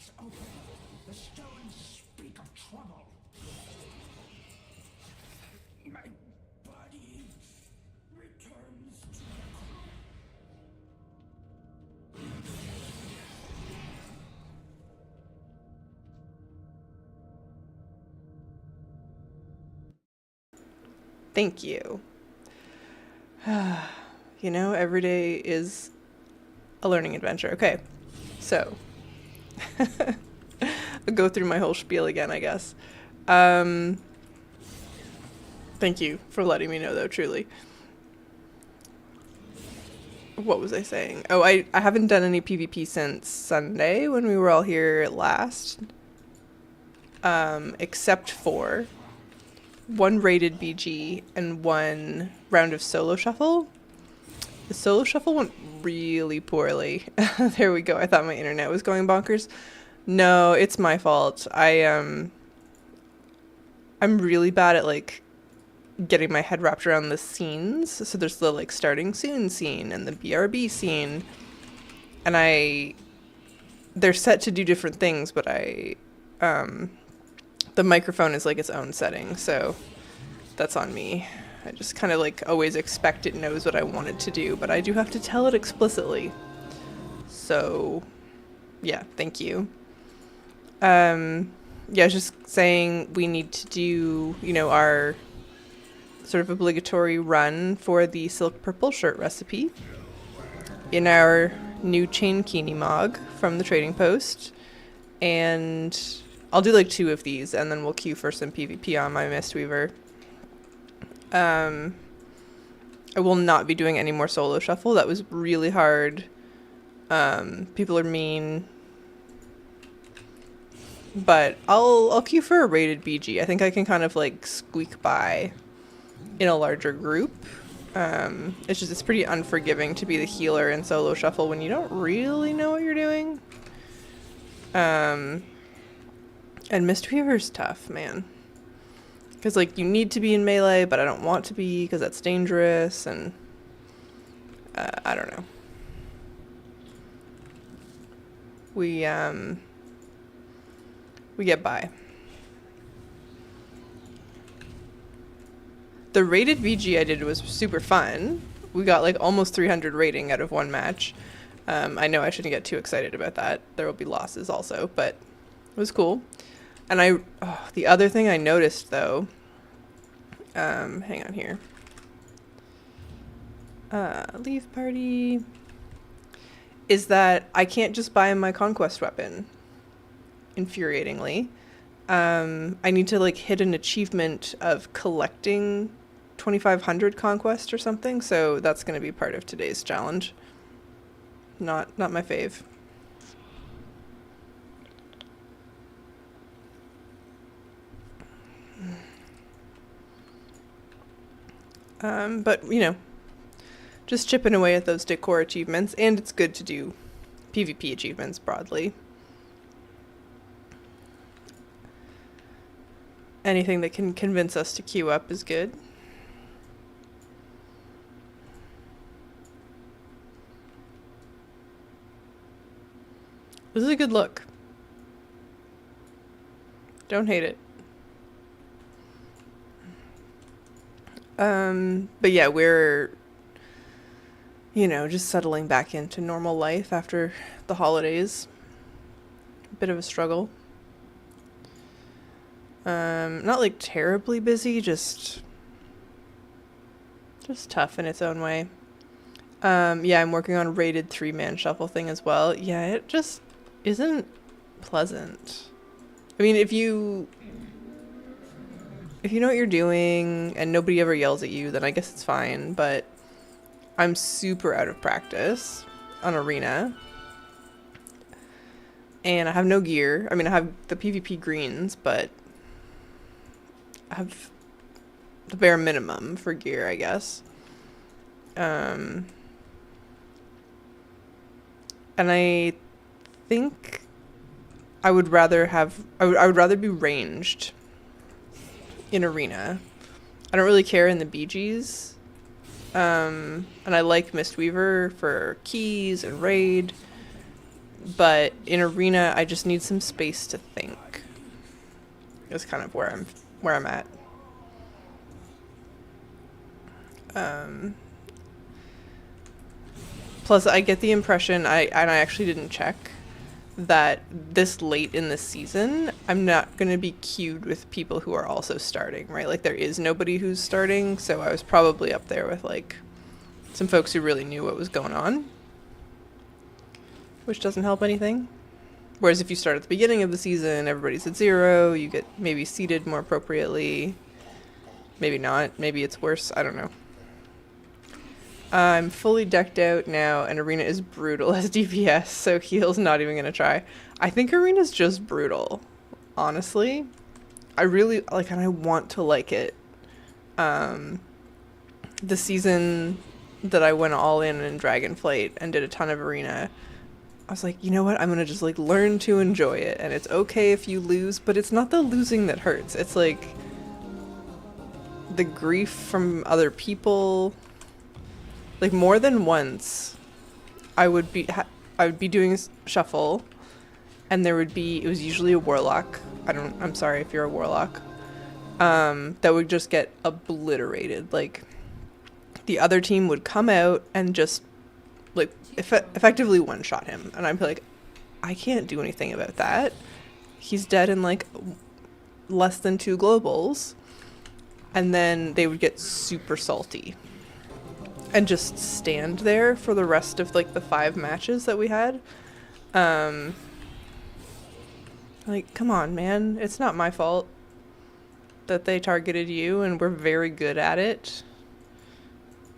eyes open. The stones speak of trouble. My body returns to Decor. Thank you. You know, every day is a learning adventure. Okay, so I'll go through my whole spiel again, I guess. Um, Thank you for letting me know, though, truly. What was I saying? Oh, I haven't done any PvP since Sunday when we were all here last, except for one rated BG and one round of solo shuffle. The solo shuffle went really poorly. There we go. I thought my internet was going bonkers. No, it's my fault. I'm really bad at like getting my head wrapped around the scenes. So there's the like starting soon scene and the BRB scene. And they're set to do different things, but the microphone is like its own setting. So that's on me. I just kind of like always expect it knows what I want it to do, but I do have to tell it explicitly. So yeah, thank you. Yeah, I was just saying we need to do, our sort of obligatory run for the silk purple shirt recipe in our new chain kini mog from the trading post. And I'll do like 2 of these and then we'll queue for some PvP on my Mistweaver. I will not be doing any more solo shuffle. That was really hard. People are mean. But I'll queue for a rated BG. I think I can kind of like squeak by in a larger group. It's pretty unforgiving to be the healer in solo shuffle when you don't really know what you're doing. And Mistweaver's tough, man. Because like you need to be in melee, but I don't want to be because that's dangerous, and I don't know. We get by. The rated VG I did was super fun. We got like almost 300 rating out of one match. I know I shouldn't get too excited about that. There will be losses also, but it was cool. And the other thing I noticed though, hang on here. Leave party. Is that I can't just buy my conquest weapon. Infuriatingly. I need to like hit an achievement of collecting 2,500 conquest or something, so that's going to be part of today's challenge. Not my fave. But just chipping away at those Decor achievements, and it's good to do PvP achievements broadly. Anything that can convince us to queue up is good. This is a good look. Don't hate it. But yeah, we're, just settling back into normal life after the holidays. A bit of a struggle. Not like terribly busy, just tough in its own way. Yeah, I'm working on a rated 3-man shuffle thing as well. Yeah, it just isn't pleasant. I mean, if you know what you're doing and nobody ever yells at you, then I guess it's fine, but I'm super out of practice on Arena. And I have no gear. I mean, I have the PvP greens, but I have the bare minimum for gear, I guess. And I think I would rather be ranged in Arena. I don't really care in the BGs. And I like Mistweaver for keys and raid. But in arena, I just need some space to think. Is kind of where I'm at. Plus, I get the impression I actually didn't check that this late in the season, I'm not going to be queued with people who are also starting, right? Like, there is nobody who's starting, so I was probably up there with, like, some folks who really knew what was going on, which doesn't help anything. Whereas if you start at the beginning of the season, everybody's at 0, you get maybe seated more appropriately. Maybe not. Maybe it's worse. I don't know. I'm fully decked out now, and Arena is brutal as DPS, so heal's not even gonna try. I think Arena's just brutal, honestly. I really, like, and I want to like it. The season that I went all in Dragonflight and did a ton of Arena, I was like, you know what, I'm gonna just, like, learn to enjoy it, and it's okay if you lose, but it's not the losing that hurts. It's, like, the grief from other people. Like, more than once, I would be doing shuffle, and there would be, it was usually a warlock. I'm sorry if you're a warlock. That would just get obliterated. Like, the other team would come out and just, like, effectively one-shot him. And I'd be like, I can't do anything about that. He's dead in, like, less than 2 globals. And then they would get super salty. And just stand there for the rest of, like, the 5 matches that we had. Like, come on, man. It's not my fault that they targeted you, and we're very good at it.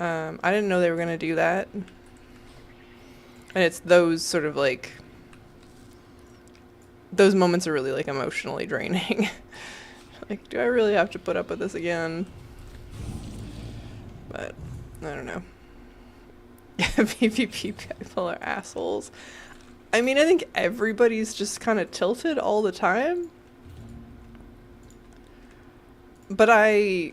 I didn't know they were going to do that. And it's those sort of, like, those moments are really, like, emotionally draining. Like, do I really have to put up with this again? But I don't know. PvP people are assholes. I mean, I think everybody's just kind of tilted all the time. But I've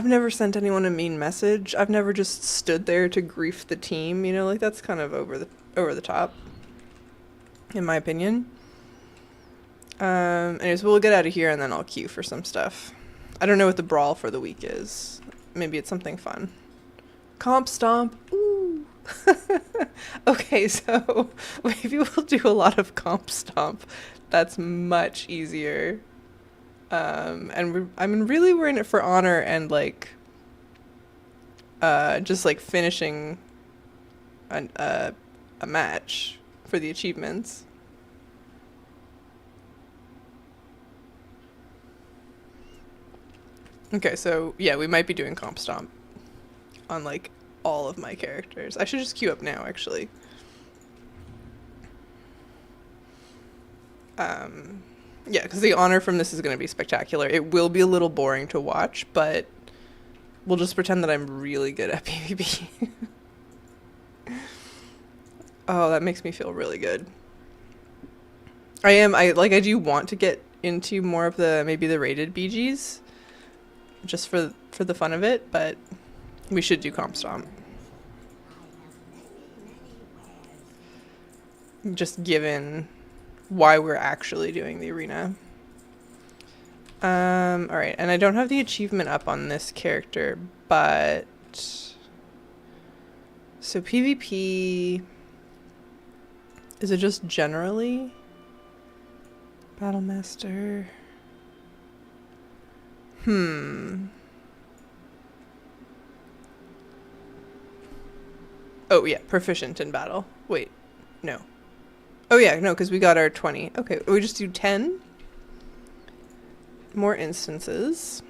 never sent anyone a mean message. I've never just stood there to grief the team, you know, like, that's kind of over the top, in my opinion. Anyways, we'll get out of here and then I'll queue for some stuff. I don't know what the brawl for the week is. Maybe it's something fun. Comp stomp. Ooh. Okay, so maybe we'll do a lot of comp stomp. That's much easier. And we're in it for honor and, like, just, like, finishing a match for the achievements. Okay, so yeah, we might be doing comp stomp on, like, all of my characters. I should just queue up now, actually. Yeah, because the honor from this is going to be spectacular. It will be a little boring to watch, but we'll just pretend that I'm really good at PvP. Oh, that makes me feel really good. I do want to get into more of maybe the rated BGs, just for the fun of it, but we should do comp stomp. Just given why we're actually doing the arena. Alright, and I don't have the achievement up on this character, but so PvP, is it just generally Battlemaster? Oh yeah, proficient in battle. Wait, no. Oh yeah, no, because we got our 20. Okay, we just do 10 more instances.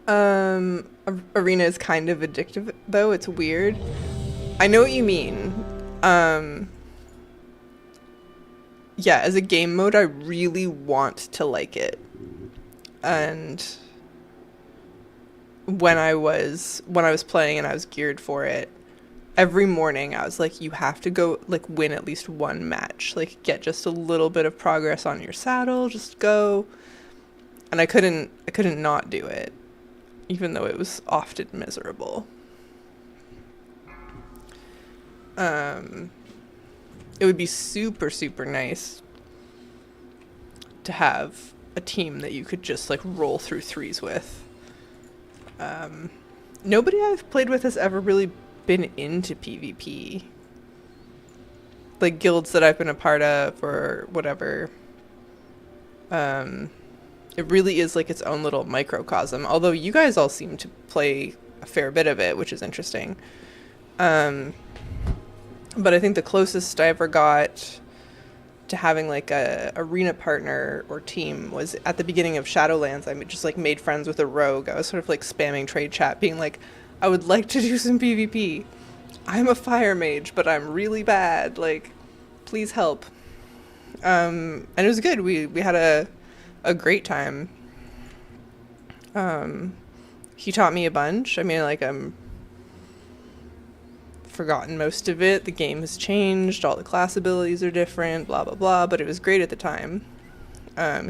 Arena is kind of addictive, though. It's weird. I know what you mean. Yeah, as a game mode, I really want to like it. And when I was playing and I was geared for it, every morning I was like, you have to go, like, win at least one match. Like, get just a little bit of progress on your saddle, just go. And I couldn't not do it, even though it was often miserable. It would be super, super nice to have a team that you could just like roll through threes with. Nobody I've played with has ever really been into PvP. Like guilds that I've been a part of or whatever. It really is like its own little microcosm. Although you guys all seem to play a fair bit of it, which is interesting. But I think the closest I ever got to having like a arena partner or team was at the beginning of Shadowlands. I just like made friends with a rogue. I was sort of like spamming trade chat being like, I would like to do some PvP. I'm a fire mage, but I'm really bad. Like, please help. And it was good. We had a great time. He taught me a bunch. I mean, like, I'm forgotten most of it. The game has changed. All the class abilities are different, blah, blah, blah. But it was great at the time.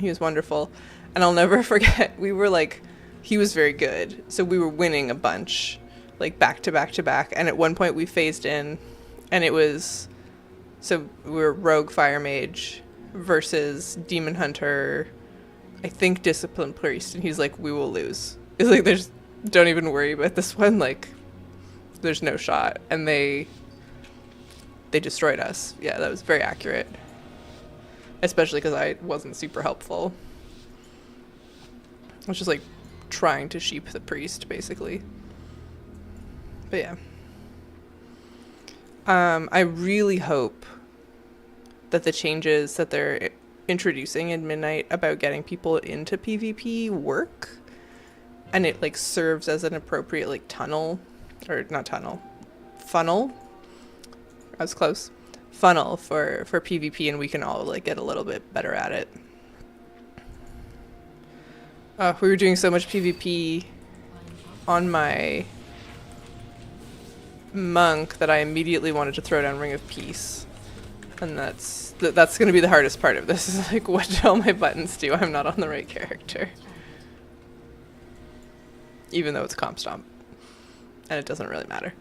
He was wonderful. And I'll never forget, we were like, he was very good. So we were winning a bunch, like back to back to back. And at one point we phased in and it was, so we were rogue fire mage versus demon hunter, I think discipline priest. And he's like, we will lose. It's like, don't even worry about this one. Like, there's no shot. And they destroyed us. Yeah, that was very accurate. Especially because I wasn't super helpful. I was just like trying to sheep the priest, basically. But yeah. I really hope that the changes that they're introducing in Midnight about getting people into PvP work. And it like serves as an appropriate like funnel. I was close. Funnel for PvP, and we can all like get a little bit better at it. We were doing so much PvP on my monk that I immediately wanted to throw down Ring of Peace. And that's going to be the hardest part of this, is like, what do all my buttons do? I'm not on the right character. Even though it's comp stomp. And it doesn't really matter.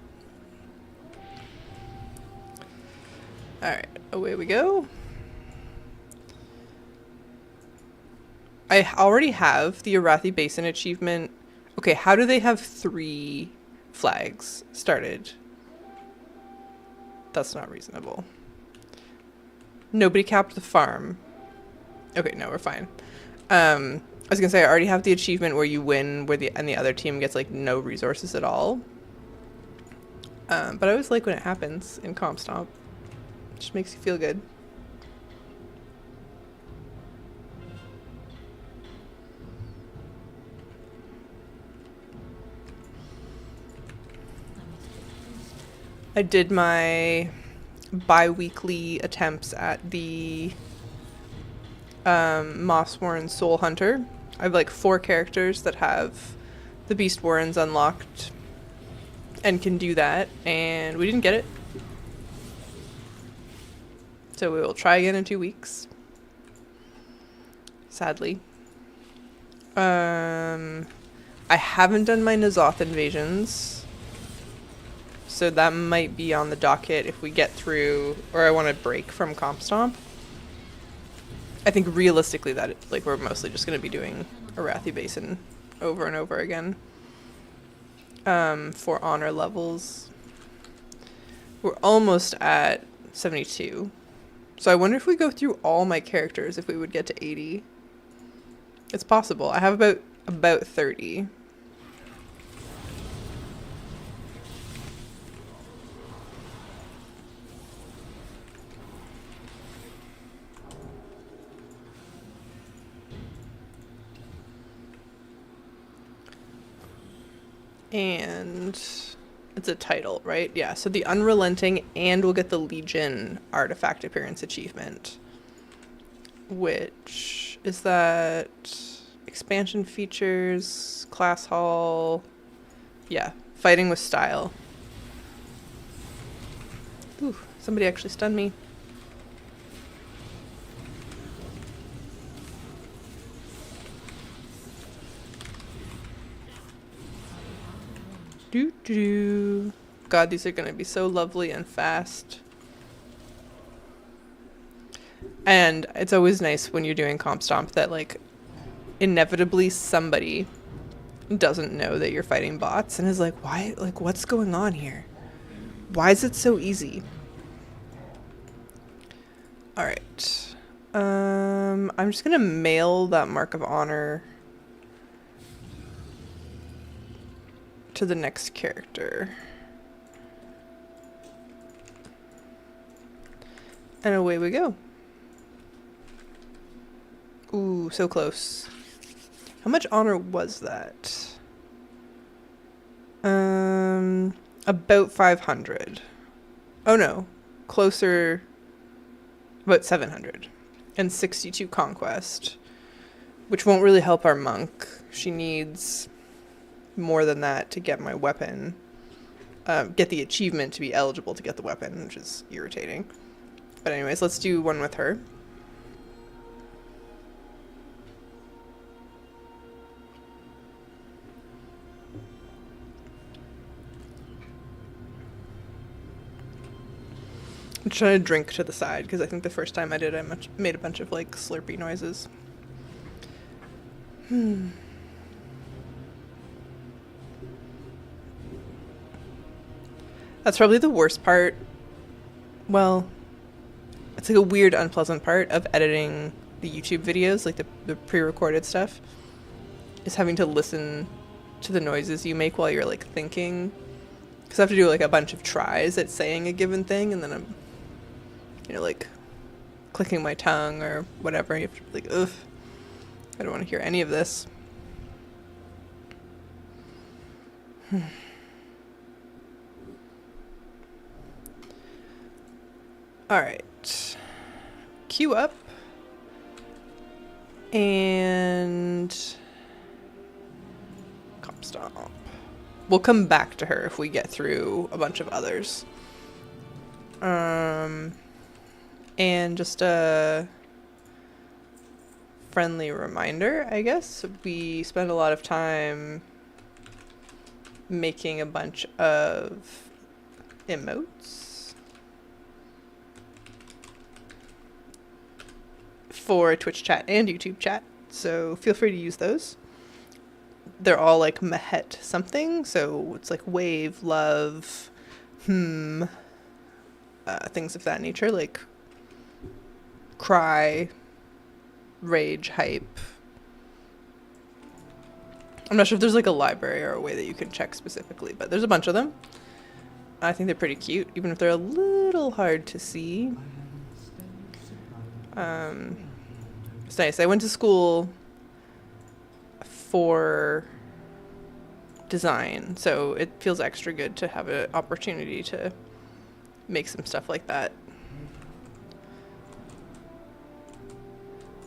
Alright, away we go. I already have the Arathi Basin achievement. Okay, how do they have 3 flags started? That's not reasonable. Nobody capped the farm. Okay, no, we're fine. I was gonna say, I already have the achievement where you win and the other team gets like no resources at all. But I always like when it happens in Comp Stomp. It just makes you feel good. I did my bi-weekly attempts at the Moss Warren Soul Hunter. I have like 4 characters that have the Beast Warrens unlocked and can do that, and we didn't get it. So we will try again in 2 weeks. Sadly. I haven't done my N'Zoth invasions, so that might be on the docket if we get through, or I want to break from Comp Stomp. I think realistically that like we're mostly just going to be doing Arathi Basin over and over again. For honor levels, we're almost at 72. So I wonder if we go through all my characters, if we would get to 80. It's possible. I have about 30. And it's a title, right? Yeah, so the Unrelenting, and we'll get the Legion artifact appearance achievement. Which is that expansion features, class hall. Yeah, fighting with style. Ooh, somebody actually stunned me. God, these are going to be so lovely and fast. And it's always nice when you're doing comp stomp that like inevitably somebody doesn't know that you're fighting bots and is like, why, like, what's going on here? Why is it so easy? All right. I'm just gonna mail that Mark of Honor to the next character. And away we go. Ooh, so close. How much honor was that? About 500. Oh no, closer, about 700. And 62 conquest, which won't really help our monk. She needs more than that to get my weapon. Get the achievement to be eligible to get the weapon, which is irritating. But anyways, let's do one with her. I'm trying to drink to the side because I think the first time I did, I made a bunch of like slurpy noises. That's probably the worst part. Well, it's like a weird, unpleasant part of editing the YouTube videos, like the pre-recorded stuff, is having to listen to the noises you make while you're like thinking. Because I have to do like a bunch of tries at saying a given thing, and then I'm, like clicking my tongue or whatever. You have to be like, ugh, I don't want to hear any of this. All right, queue up, and comp stomp. We'll come back to her if we get through a bunch of others. And just a friendly reminder, I guess, we spend a lot of time making a bunch of emotes for Twitch chat and YouTube chat, so feel free to use those. They're all like Mahet something, so it's like wave, love, things of that nature, like cry, rage, hype. I'm not sure if there's like a library or a way that you can check specifically, but there's a bunch of them. I think they're pretty cute, even if they're a little hard to see. It's nice. I went to school for design, so it feels extra good to have an opportunity to make some stuff like that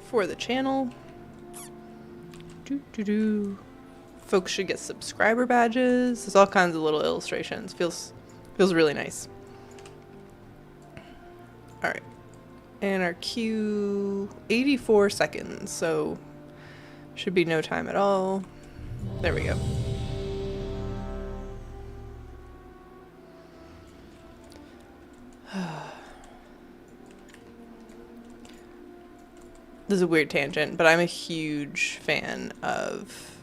for the channel. Folks should get subscriber badges. There's all kinds of little illustrations. Feels really nice. All right, and our queue, 84 seconds, so should be no time at all. There we go. This is a weird tangent, but I'm a huge fan of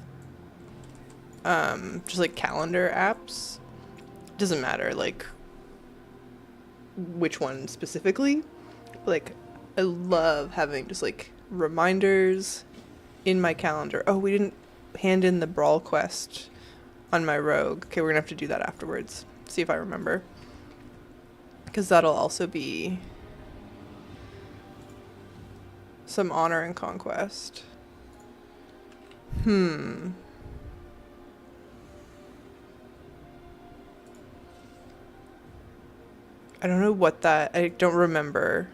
just like calendar apps. Doesn't matter like which one specifically, but like I love having just like reminders in my calendar. Oh, we didn't hand in the brawl quest on my rogue. Okay, we're gonna have to do that afterwards. See if I remember, because that'll also be some honor and conquest. I don't know what that, I don't remember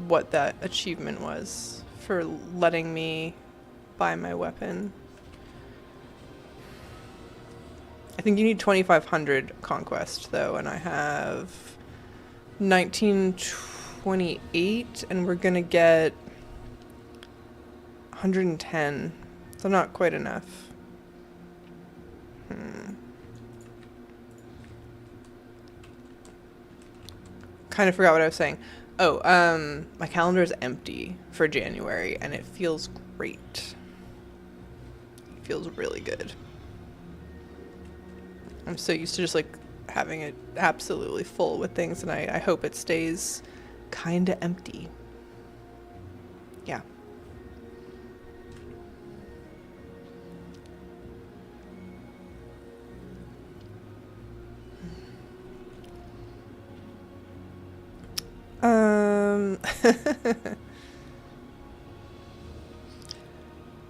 what that achievement was for letting me buy my weapon. I think you need 2,500 conquest though, and I have 1928, and we're gonna get 110, so not quite enough. kind of forgot what I was saying. Oh, my calendar is empty for January, and it feels great. It feels really good. I'm so used to just like having it absolutely full with things, and I hope it stays kind of empty. Yeah.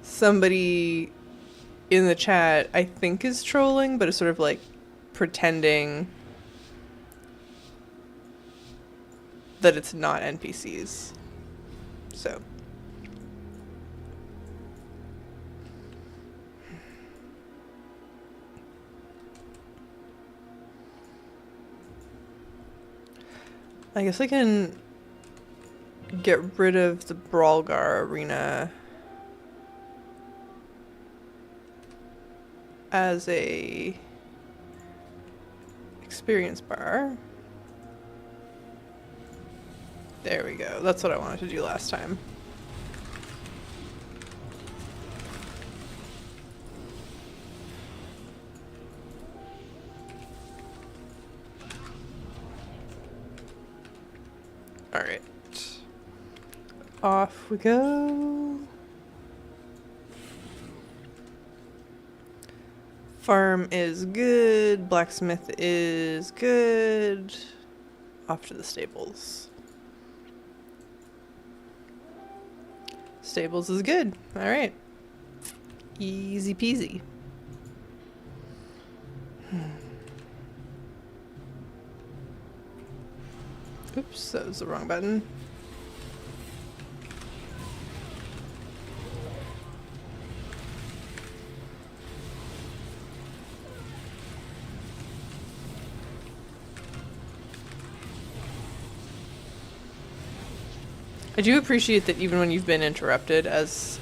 Somebody in the chat, I think, is trolling, but is sort of like pretending that it's not NPCs. So. I guess I can get rid of the Brawlgar arena as a experience bar. There we go. That's what I wanted to do last time. All right. Off we go. Farm is good. Blacksmith is good. Off to the stables. Stables is good. All right. Easy peasy. Oops, that was the wrong button. I do appreciate that even when you've been interrupted as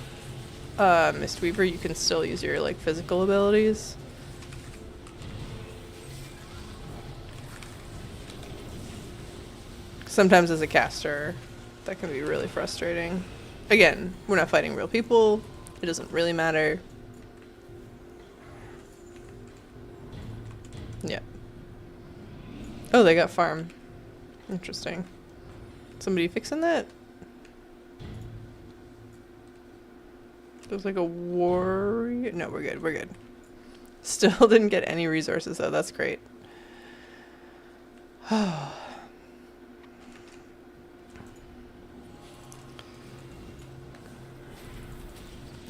Mistweaver, you can still use your like physical abilities. Sometimes as a caster, that can be really frustrating. Again, we're not fighting real people. It doesn't really matter. Yeah. Oh, they got farm. Interesting. Somebody fixing that? There's like a warrior. No, we're good. We're good. Still didn't get any resources though. That's great.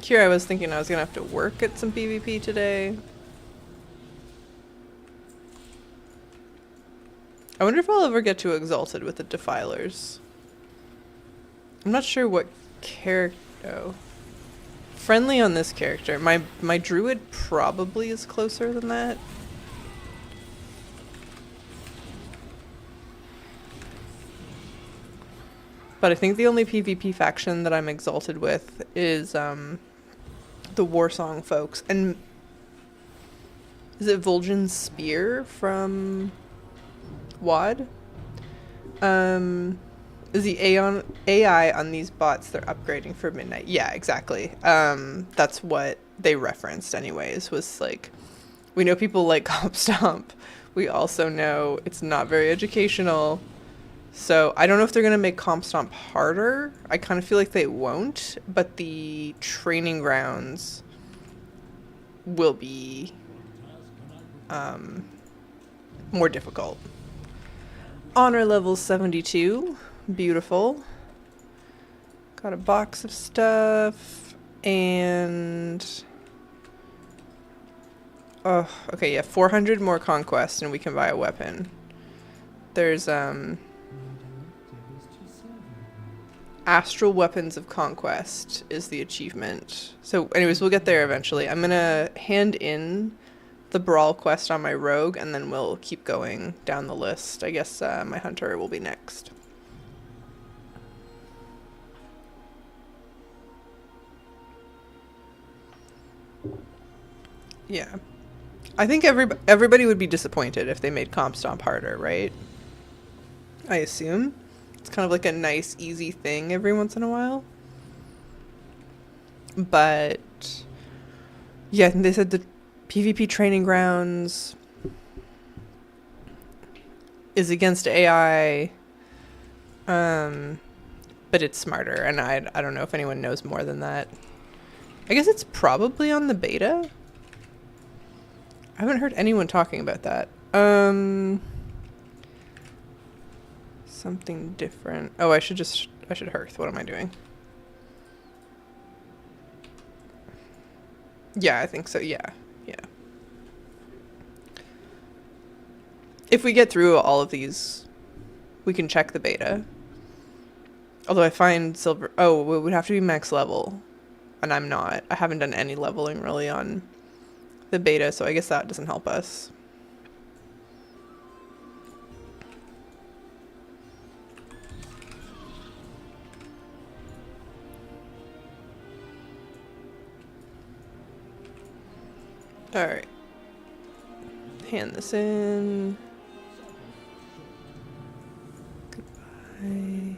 Here I was thinking I was gonna have to work at some PvP today. I wonder if I'll ever get to Exalted with the Defilers. I'm not sure what character. Oh. Friendly on this character. My druid probably is closer than that. But I think the only PvP faction that I'm exalted with is the Warsong folks. And is it Vol'jin's Spear from WoD? Is the AI on these bots they're upgrading for midnight? Yeah, exactly. That's what they referenced anyways, was like, we know people like Comp Stomp. We also know it's not very educational. So I don't know if they're going to make Comp Stomp harder. I kind of feel like they won't, but the training grounds will be more difficult. Honor level 72. Beautiful. Got a box of stuff and oh, okay, yeah, 400 more conquest and we can buy a weapon. There's Astral Weapons of Conquest is the achievement. So anyways, we'll get there eventually. I'm gonna hand in the Brawl quest on my rogue and then we'll keep going down the list. I guess my hunter will be next. Yeah. I think everybody would be disappointed if they made Comp Stomp harder, right? I assume. It's kind of like a nice, easy thing every once in a while. But yeah, they said the PvP training grounds is against AI, but it's smarter, and I don't know if anyone knows more than that. I guess it's probably on the beta. I haven't heard anyone talking about that. Something different. Oh, I should hearth. What am I doing? Yeah, I think so. Yeah. Yeah. If we get through all of these, we can check the beta. Although I find silver... Oh, it would have to be max level. And I'm not. I haven't done any leveling really on the beta, so I guess that doesn't help us. Alright. Hand this in. Goodbye.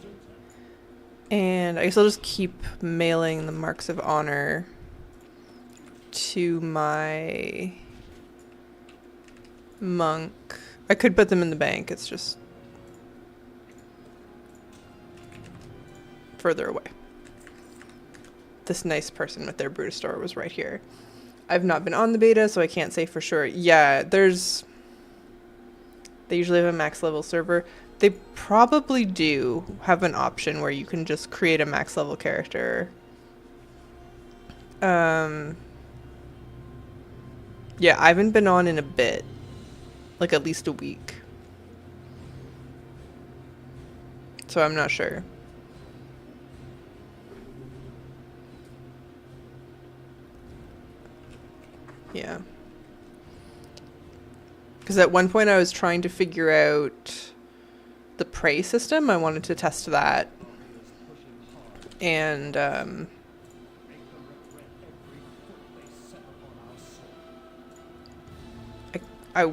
And I guess I'll just keep mailing the marks of honor to my monk. I could put them in the bank, it's just further away. This nice person with their Brutus store was right here. I've not been on the beta, so I can't say for sure. Yeah, they usually have a max level server. They probably do have an option where you can just create a max level character. Yeah, I haven't been on in a bit. Like at least a week. So I'm not sure. Yeah. Because at one point I was trying to figure out the prey system. I wanted to test that. And I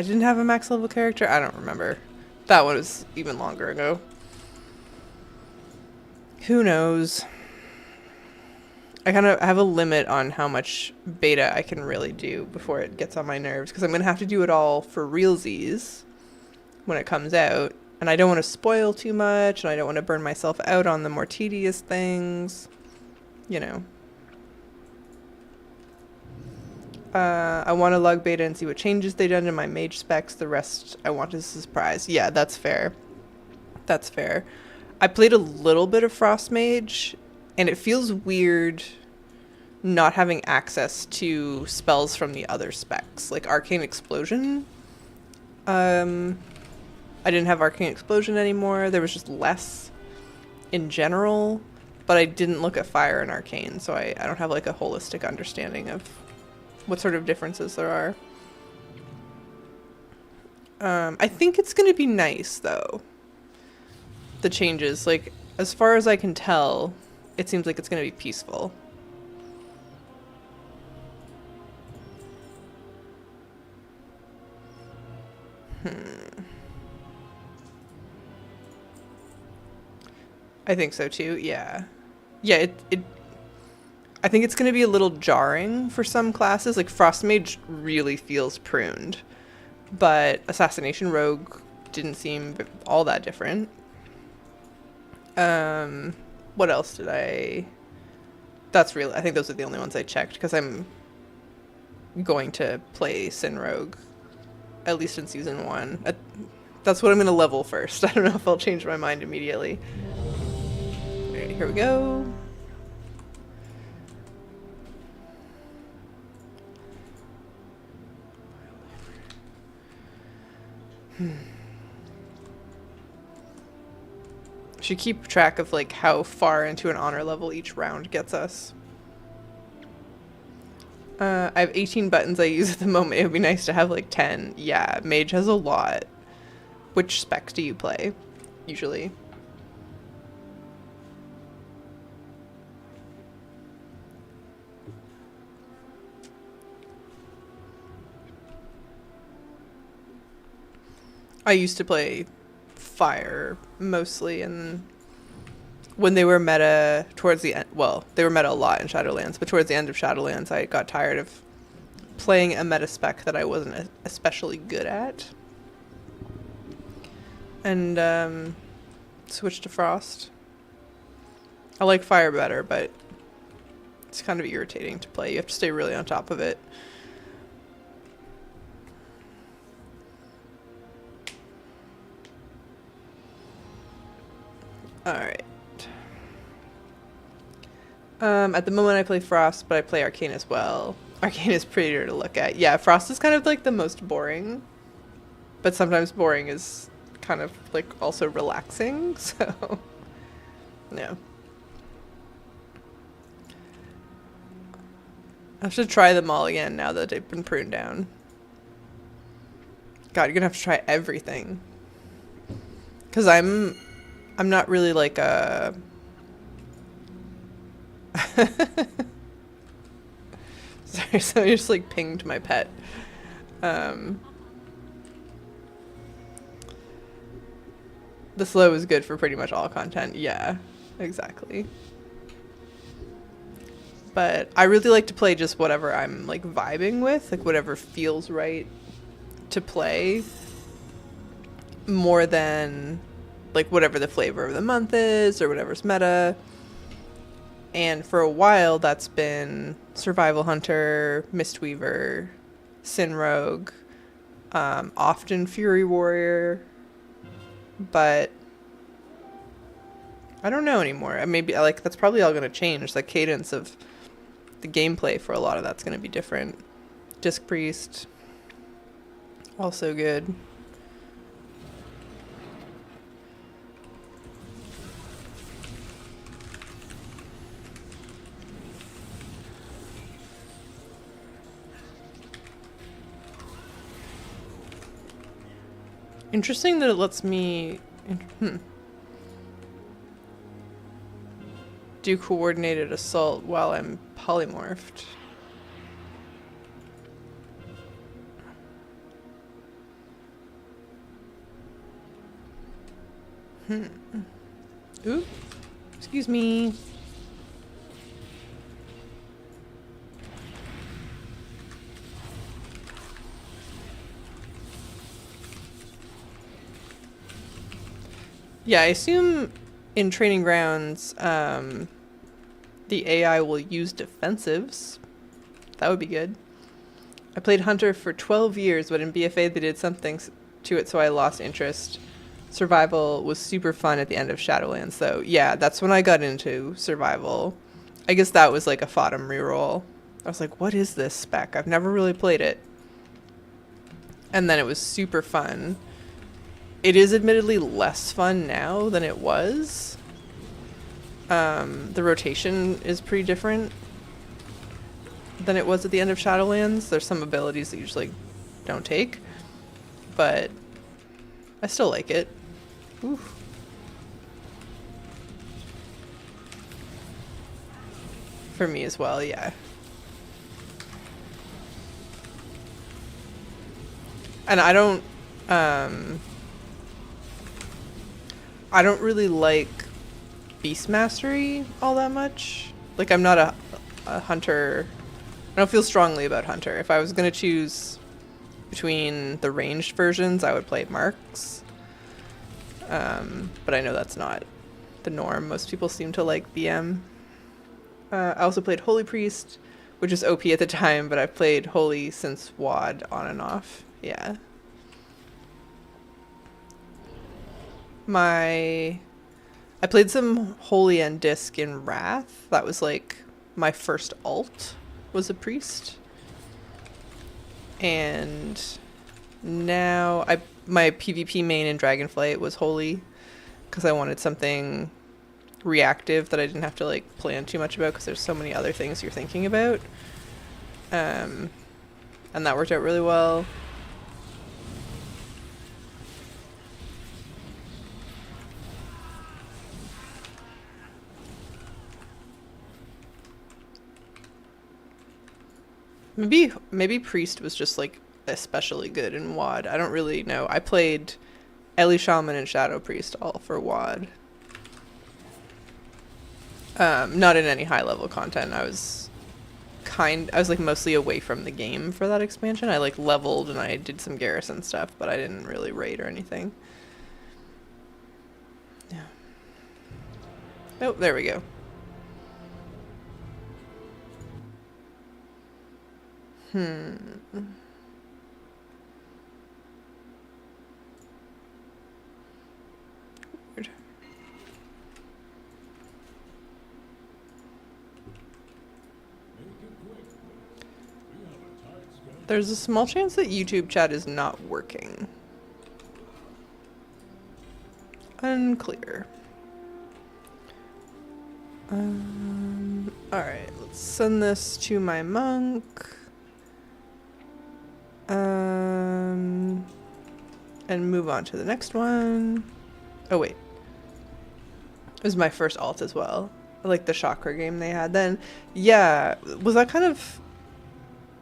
didn't have a max level character. I don't remember. That one was even longer ago. Who knows? I kind of have a limit on how much beta I can really do before it gets on my nerves, because I'm going to have to do it all for realsies when it comes out, and I don't want to spoil too much, and I don't want to burn myself out on the more tedious things, you know. I want to log beta and see what changes they done in my mage specs. The rest I want is a surprise. Yeah, that's fair. That's fair. I played a little bit of Frost Mage, and it feels weird not having access to spells from the other specs. Like Arcane Explosion. I didn't have Arcane Explosion anymore. There was just less in general. But I didn't look at Fire and Arcane, so I don't have like a holistic understanding of what sort of differences there are. I think it's going to be nice, though. The changes. Like, as far as I can tell, it seems like it's going to be peaceful. I think so, too. Yeah. Yeah, I think it's going to be a little jarring for some classes. Like, Frost Mage really feels pruned. But Assassination Rogue didn't seem all that different. What else did I... That's real. I think those are the only ones I checked, because I'm going to play Sin Rogue, at least in Season 1. That's what I'm going to level first. I don't know if I'll change my mind immediately. Alright, here we go. Should keep track of like how far into an honor level each round gets us. I have 18 buttons I use at the moment. It would be nice to have like 10. Yeah, Mage has a lot. Which specs do you play, usually? I used to play fire mostly, and when they were meta towards the end, well, they were meta a lot in Shadowlands, but towards the end of Shadowlands, I got tired of playing a meta spec that I wasn't especially good at, and switched to Frost. I like fire better, but it's kind of irritating to play. You have to stay really on top of it. Alright. At the moment I play Frost, but I play Arcane as well. Arcane is prettier to look at. Yeah, Frost is kind of like the most boring. But sometimes boring is kind of like also relaxing, so yeah. I have to try them all again now that they've been pruned down. God, you're gonna have to try everything. Cause I'm not really like a sorry, so I just like pinged my pet. The slow is good for pretty much all content. Yeah, exactly. But I really like to play just whatever I'm like vibing with, like whatever feels right to play, more than like whatever the flavor of the month is or whatever's meta. And for a while that's been Survival Hunter, Mistweaver, Sin Rogue, often Fury Warrior, but I don't know anymore. Maybe like that's probably all gonna change. The cadence of the gameplay for a lot of that's gonna be different. Disc Priest, also good. Interesting that it lets me do coordinated assault while I'm polymorphed. Ooh, excuse me. Yeah, I assume in Training Grounds, the AI will use defensives. That would be good. I played Hunter for 12 years, but in BFA they did something to it, so I lost interest. Survival was super fun at the end of Shadowlands, though. Yeah, that's when I got into Survival. I guess that was like a Fodom reroll. I was like, what is this spec? I've never really played it. And then it was super fun. It is admittedly less fun now than it was. The rotation is pretty different than it was at the end of Shadowlands. There's some abilities that you just like don't take, but I still like it. Oof. For me as well, yeah. And I don't really like Beast Mastery all that much. Like, I'm not a Hunter. I don't feel strongly about Hunter. If I was going to choose between the ranged versions, I would play Marks. But I know that's not the norm. Most people seem to like BM. I also played Holy Priest, which was OP at the time, but I've played Holy since WoD on and off. Yeah. I played some Holy and Disc in Wrath. That was like my first alt was a priest. And now my PvP main in Dragonflight was Holy because I wanted something reactive that I didn't have to like plan too much about because there's so many other things you're thinking about. And that worked out really well. Maybe Priest was just like especially good in WoD. I don't really know. I played Ellie Shaman and Shadow Priest all for WAD. Not in any high level content. I was like mostly away from the game for that expansion. I like leveled and I did some garrison stuff, but I didn't really raid or anything. Yeah. Oh, there we go. Weird. There's a small chance that YouTube chat is not working. Unclear. Alright, let's send this to my monk. And move on to the next one. Oh wait. It was my first alt as well. I like the chakra game they had then. Yeah, was that kind of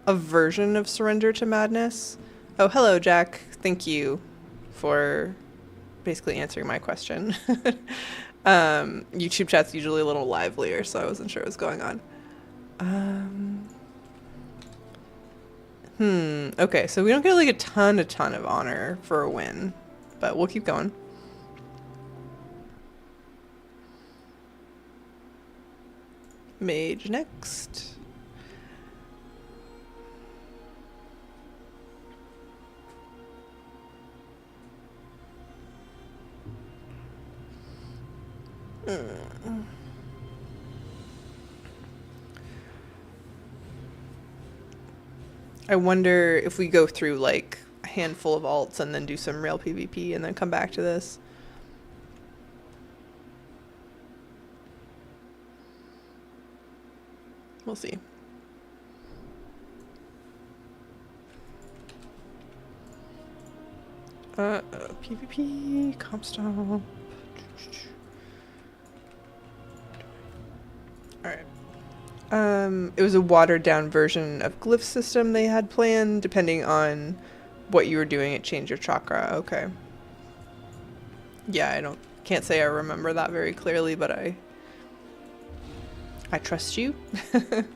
a version of Surrender to Madness? Oh, hello, Jack. Thank you for basically answering my question. YouTube chat's usually a little livelier, so I wasn't sure what was going on. Okay, so we don't get like a ton of honor for a win, but we'll keep going. Mage next. I wonder if we go through like a handful of alts and then do some real PvP and then come back to this. We'll see. PvP, comp stomp. Alright. It was a watered down version of glyph system they had planned. Depending on what you were doing, it changed your chakra. Okay. Yeah, can't say I remember that very clearly, but I trust you. I'm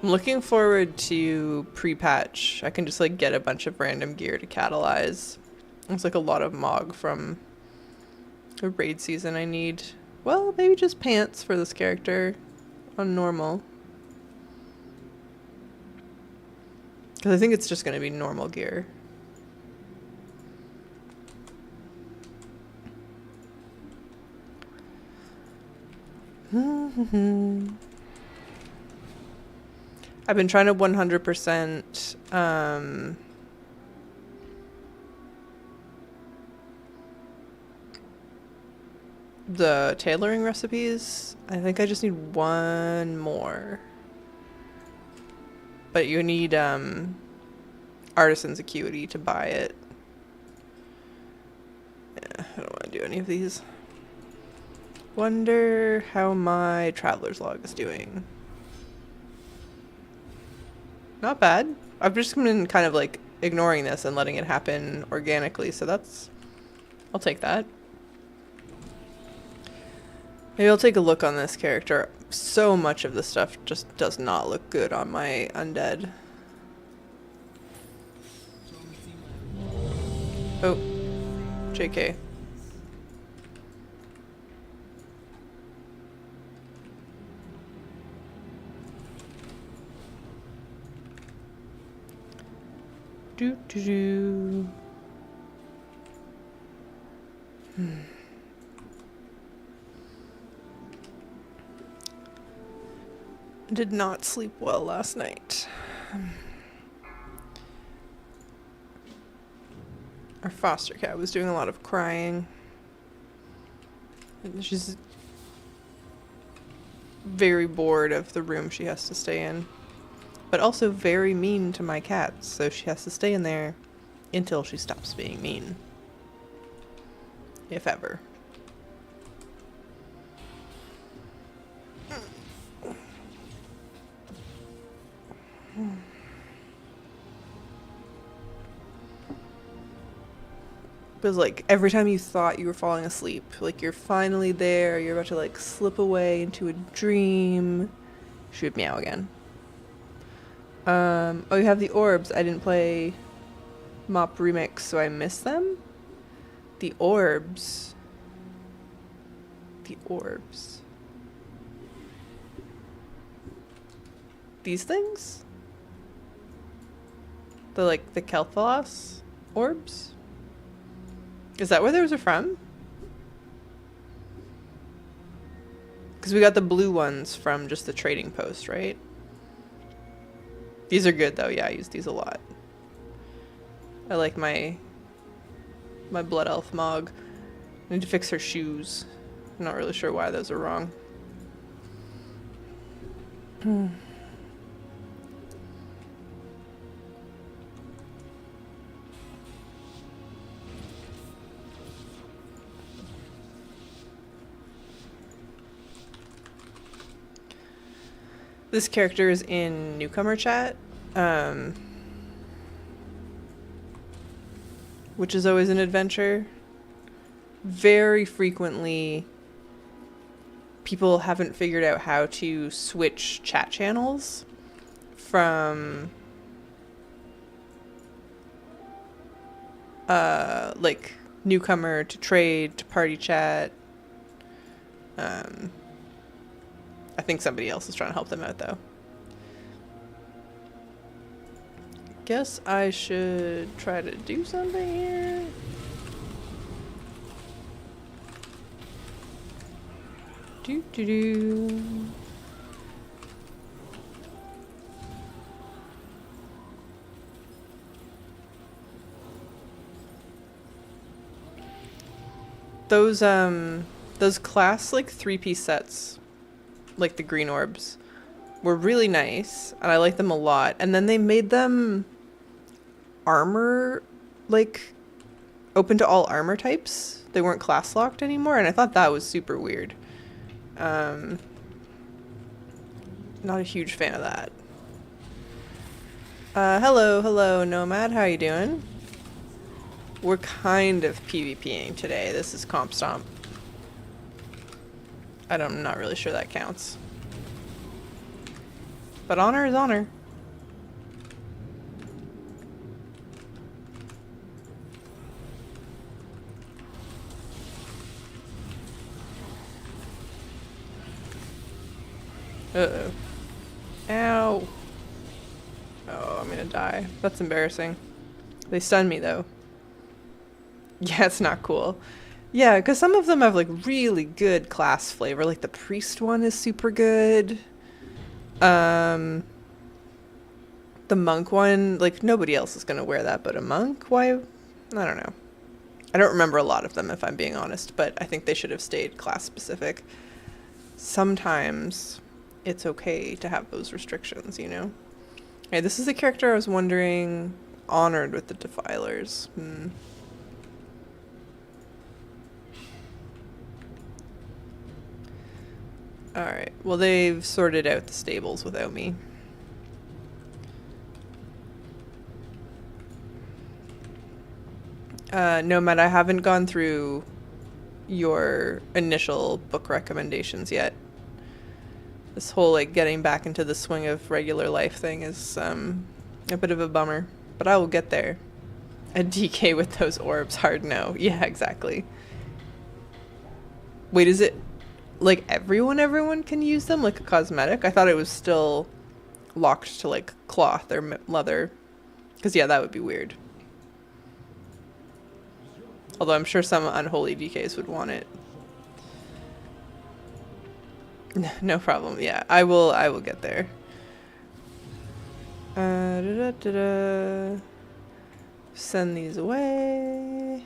looking forward to pre-patch. I can just like get a bunch of random gear to catalyze. It's like a lot of Mog from the raid season I need. Well, maybe just pants for this character on normal. Because I think it's just going to be normal gear. I've been trying to 100% the tailoring recipes. I think I just need one more. But you need Artisan's Acuity to buy it. Yeah, I don't want to do any of these. Wonder how my Traveler's Log is doing. Not bad. I've just been kind of like ignoring this and letting it happen organically, so I'll take that. Maybe I'll take a look on this character. So much of the stuff just does not look good on my undead. Oh, JK. Did not sleep well last night. Our foster cat was doing a lot of crying. And she's very bored of the room she has to stay in. But also very mean to my cats, so she has to stay in there until she stops being mean. If ever. It was like every time you thought you were falling asleep, like you're finally there, you're about to like slip away into a dream. She would meow again. Oh, you have the orbs. I didn't play Mop Remix, so I missed them. The orbs. The orbs. These things? The like the Kel'Thas orbs? Is that where those are from? Because we got the blue ones from just the trading post, right? These are good though. Yeah, I use these a lot. I like my blood elf Mog. I need to fix her shoes. I'm not really sure why those are wrong. This character is in newcomer chat, which is always an adventure. Very frequently, people haven't figured out how to switch chat channels from like newcomer to trade to party chat. I think somebody else is trying to help them out though. Guess I should try to do something here. Do do do. Those class like 3-piece sets, like the green orbs, were really nice and I like them a lot. And then they made them armor, like open to all armor types. They weren't class locked anymore, and I thought that was super weird. Not a huge fan of that. Hello, Nomad. How you doing? We're kind of PvPing today. This is Comp Stomp. I'm not really sure that counts. But honor is honor. Uh-oh. Ow. Oh, I'm gonna die. That's embarrassing. They stunned me, though. Yeah, it's not cool. Yeah, because some of them have, like, really good class flavor. Like, the priest one is super good. The monk one, like, nobody else is gonna wear that but a monk. Why? I don't know. I don't remember a lot of them, if I'm being honest, but I think they should have stayed class specific. Sometimes it's okay to have those restrictions, you know? Okay, this is the character I was wondering, honored with the defilers. Alright, well they've sorted out the stables without me. Nomad, I haven't gone through your initial book recommendations yet. This whole, like, getting back into the swing of regular life thing is, a bit of a bummer. But I will get there. A DK with those orbs, hard no. Yeah, exactly. Wait, is it, like, everyone can use them, like a cosmetic? I thought it was still locked to, like, cloth or leather. Because, yeah, that would be weird. Although I'm sure some unholy DKs would want it. No problem. Yeah, I will get there. Send these away.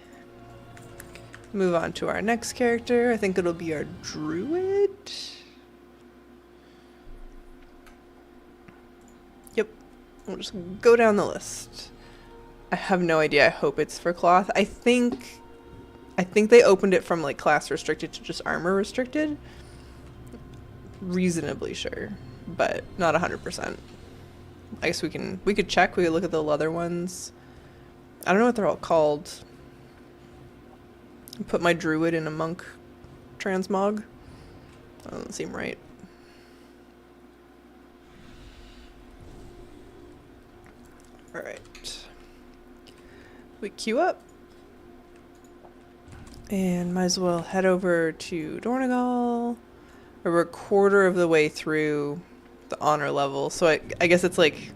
Move on to our next character. I think it'll be our druid. Yep. We'll just go down the list. I have no idea. I hope it's for cloth. I think they opened it from, like, class restricted to just armor restricted. Reasonably sure, but not 100%. I guess we could check. We could look at the leather ones. I don't know what they're all called. Put my druid in a monk transmog. That doesn't seem right. Alright. We queue up. And might as well head over to Dornegal. We're a quarter of the way through the honor level. So I guess it's like,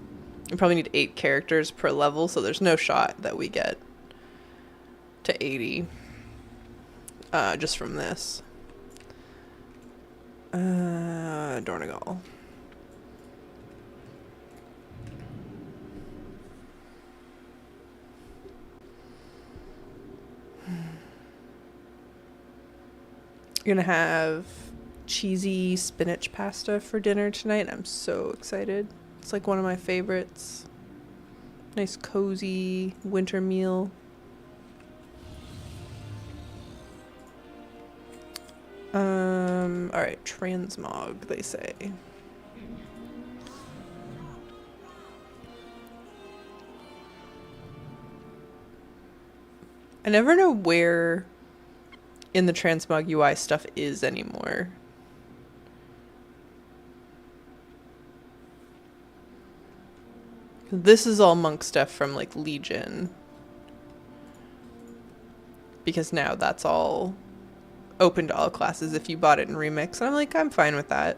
you probably need 8 characters per level, so there's no shot that we get to 80 just from this. Dornegal. You're gonna have cheesy spinach pasta for dinner tonight. I'm so excited. It's like one of my favorites. Nice cozy winter meal. Alright, transmog, they say. I never know where in the transmog UI stuff is anymore. This is all monk stuff from like Legion. Because now that's all open to all classes if you bought it in Remix. And I'm like, I'm fine with that.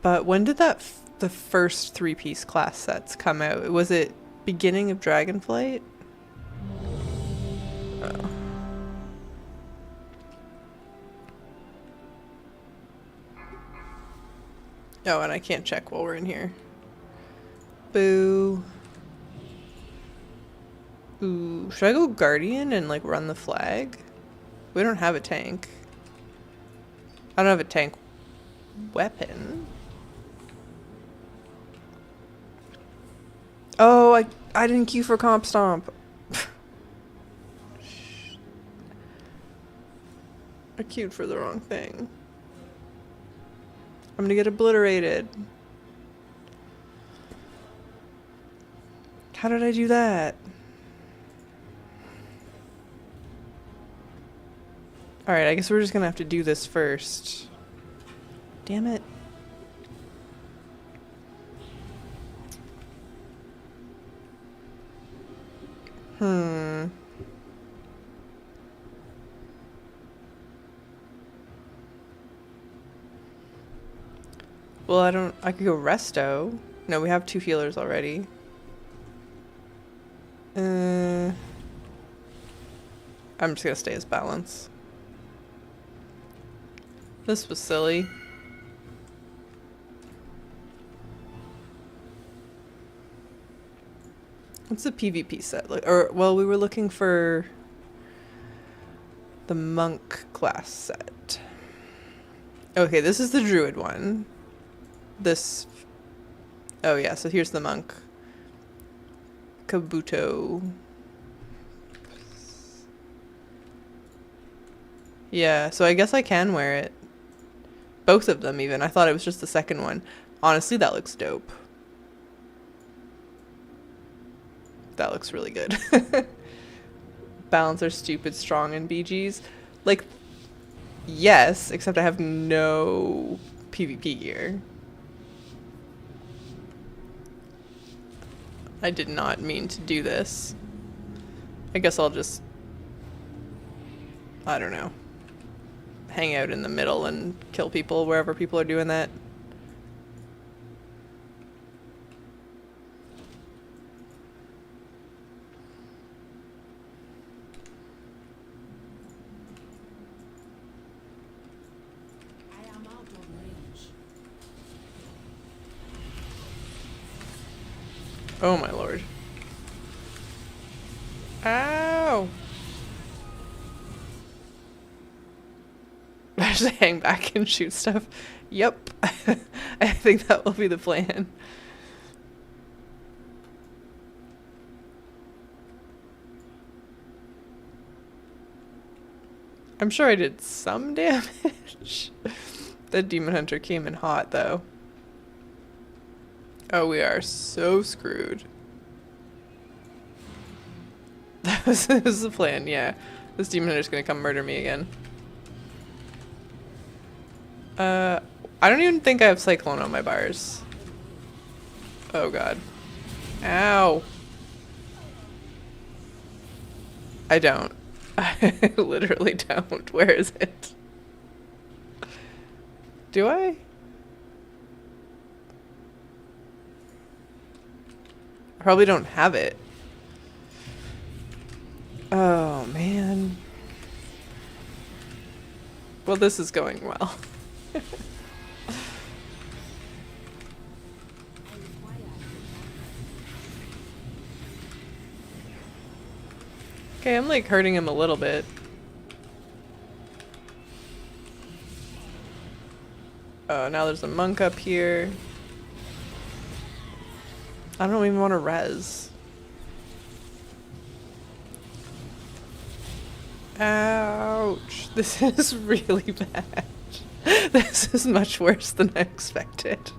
But when did the first 3-piece class sets come out? Was it beginning of Dragonflight? Oh. Oh, and I can't check while we're in here. Boo. Ooh, should I go Guardian and like run the flag? We don't have a tank. I don't have a tank weapon. Oh, I didn't queue for Comp Stomp. I queued for the wrong thing. I'm gonna get obliterated. How did I do that? Alright, I guess we're just gonna have to do this first. Damn it. Well, I could go Resto. No, we have 2 healers already. I'm just gonna stay as balance. This was silly. What's the PvP set? Well, we were looking for the monk class set. Okay, this is the druid one. Oh yeah, so here's the monk. Kabuto. Yeah, so I guess I can wear it. Both of them even. I thought it was just the second one. Honestly, that looks dope. That looks really good. Balance are stupid strong in BGs. Like, yes, except I have no PvP gear. I did not mean to do this. I guess I'll just, I don't know, hang out in the middle and kill people wherever people are doing that. I am out of range. Oh my lord. Ow! I just hang back and shoot stuff. Yep. I think that will be the plan. I'm sure I did some damage. The Demon Hunter came in hot though. Oh, we are so screwed. That was the plan, yeah. This demon hunter's gonna come murder me again. I don't even think I have Cyclone on my bars. Oh god. Ow. I don't. I literally don't. Where is it? Do I? I probably don't have it. Oh, man. Well, this is going well. Okay, I'm like hurting him a little bit. Oh, now there's a monk up here. I don't even want to res. Ouch. This is really bad. This is much worse than I expected.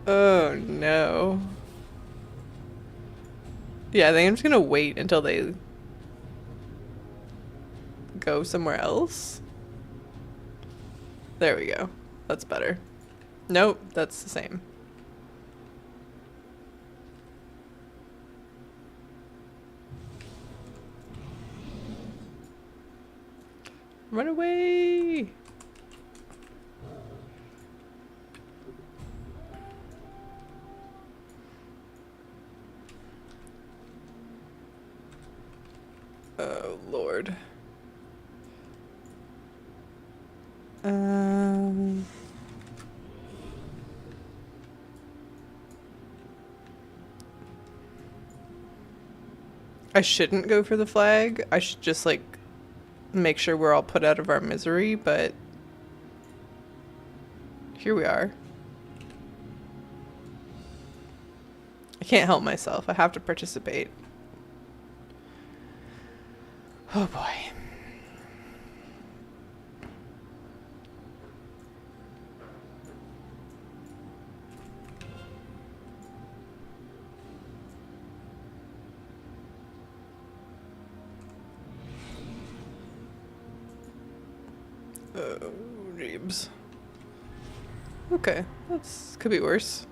Oh no. Yeah, I think I'm just gonna wait until they go somewhere else. There we go. That's better. Nope, that's the same. Run away! Oh, Lord. I shouldn't go for the flag. I should just, like, make sure we're all put out of our misery, but here we are. I can't help myself. I have to participate. Oh boy. Oh, Reebs. Okay, that's could be worse.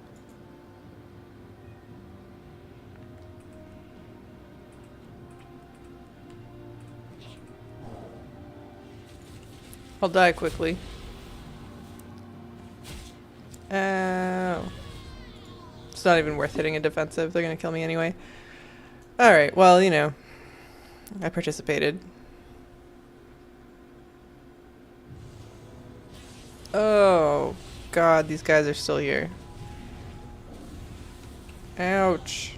I'll die quickly. Ow. It's not even worth hitting a defensive. They're gonna kill me anyway. Alright, well, you know. I participated. Oh, God, these guys are still here. Ouch.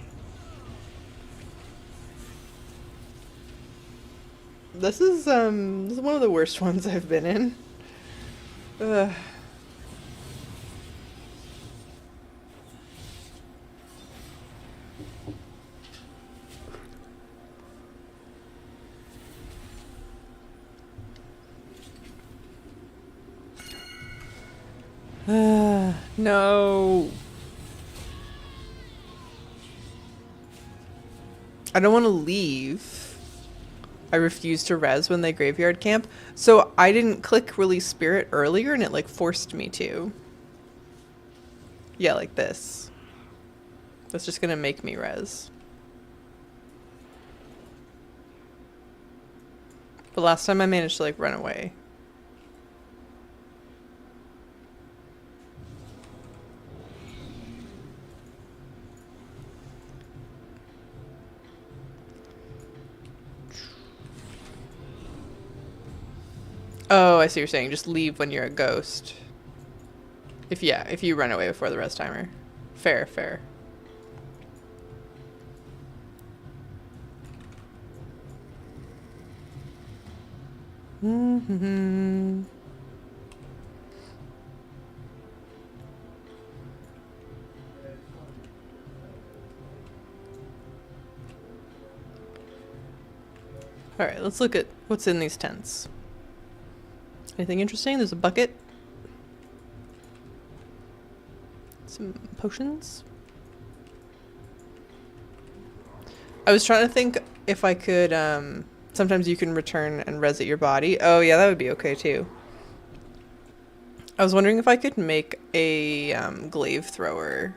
This is one of the worst ones I've been in. Ugh. No. I don't want to leave. I refuse to res when they graveyard camp. So I didn't click release spirit earlier and it like forced me to. Yeah, like this. That's just gonna make me res. But last time I managed to like run away. Oh, I see what you're saying. Just leave when you're a ghost. If you run away before the rest timer. Fair, fair. Mm-hmm. Alright, let's look at what's in these tents. Anything interesting? There's a bucket. Some potions. I was trying to think if I could, sometimes you can return and reset your body. Oh yeah, that would be okay too. I was wondering if I could make a glaive thrower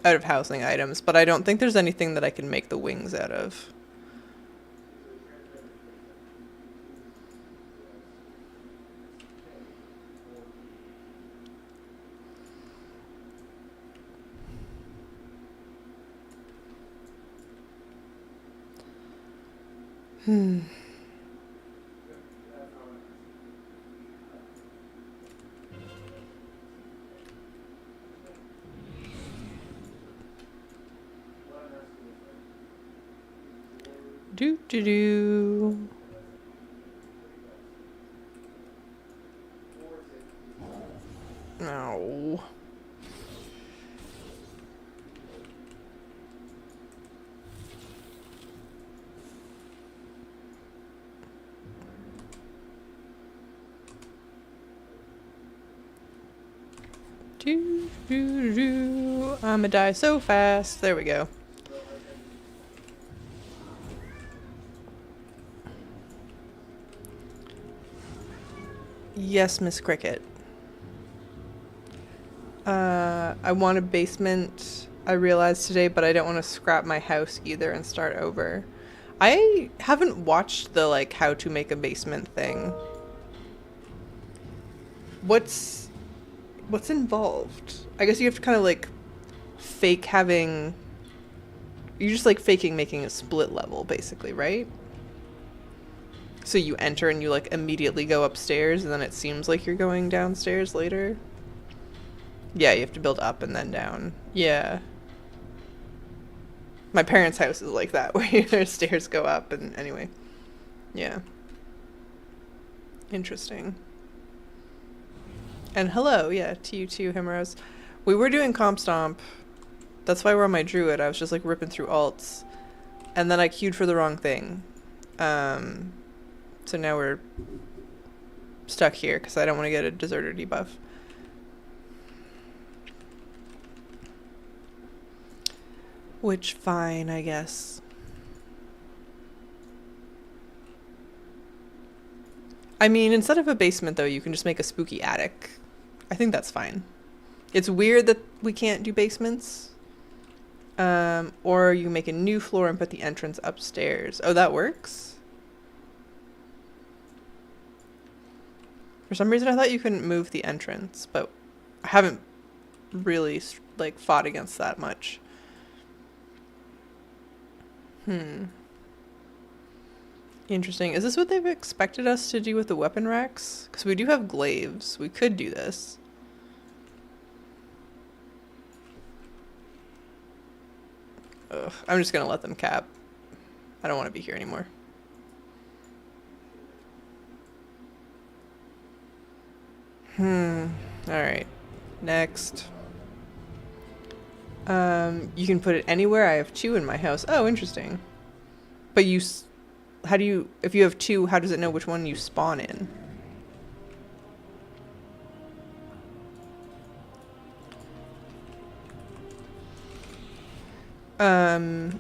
out of housing items, but I don't think there's anything that I can make the wings out of. Hmm. Do do do. No. Do do do. I'ma die so fast. There we go. Yes, Miss Cricket. I want a basement, I realized today, but I don't want to scrap my house either and start over. I haven't watched the, like, how to make a basement thing. What's involved? I guess you have to kind of, like, fake having... You're just, like, faking making a split level, basically, right? So you enter and you, like, immediately go upstairs, and then it seems like you're going downstairs later. Yeah, you have to build up and then down. Yeah. My parents' house is like that, where their stairs go up and anyway. Yeah. Interesting. And hello, yeah, to you too, Himeros. We were doing Comp Stomp. That's why we're on my druid. I was just like ripping through alts. And then I queued for the wrong thing. So now we're stuck here because I don't want to get a deserter debuff. Which, fine, I guess. I mean, instead of a basement, though, you can just make a spooky attic. I think that's fine. It's weird that we can't do basements. Or you make a new floor and put the entrance upstairs. Oh, that works? For some reason, I thought you couldn't move the entrance, but I haven't really, like, fought against that much. Interesting. Is this what they've expected us to do with the weapon racks? Because we do have glaives. We could do this. Ugh, I'm just gonna let them cap. I don't want to be here anymore. Alright. Next. You can put it anywhere. I have 2 in my house. Oh, interesting. But how do you, if you have 2, how does it know which one you spawn in?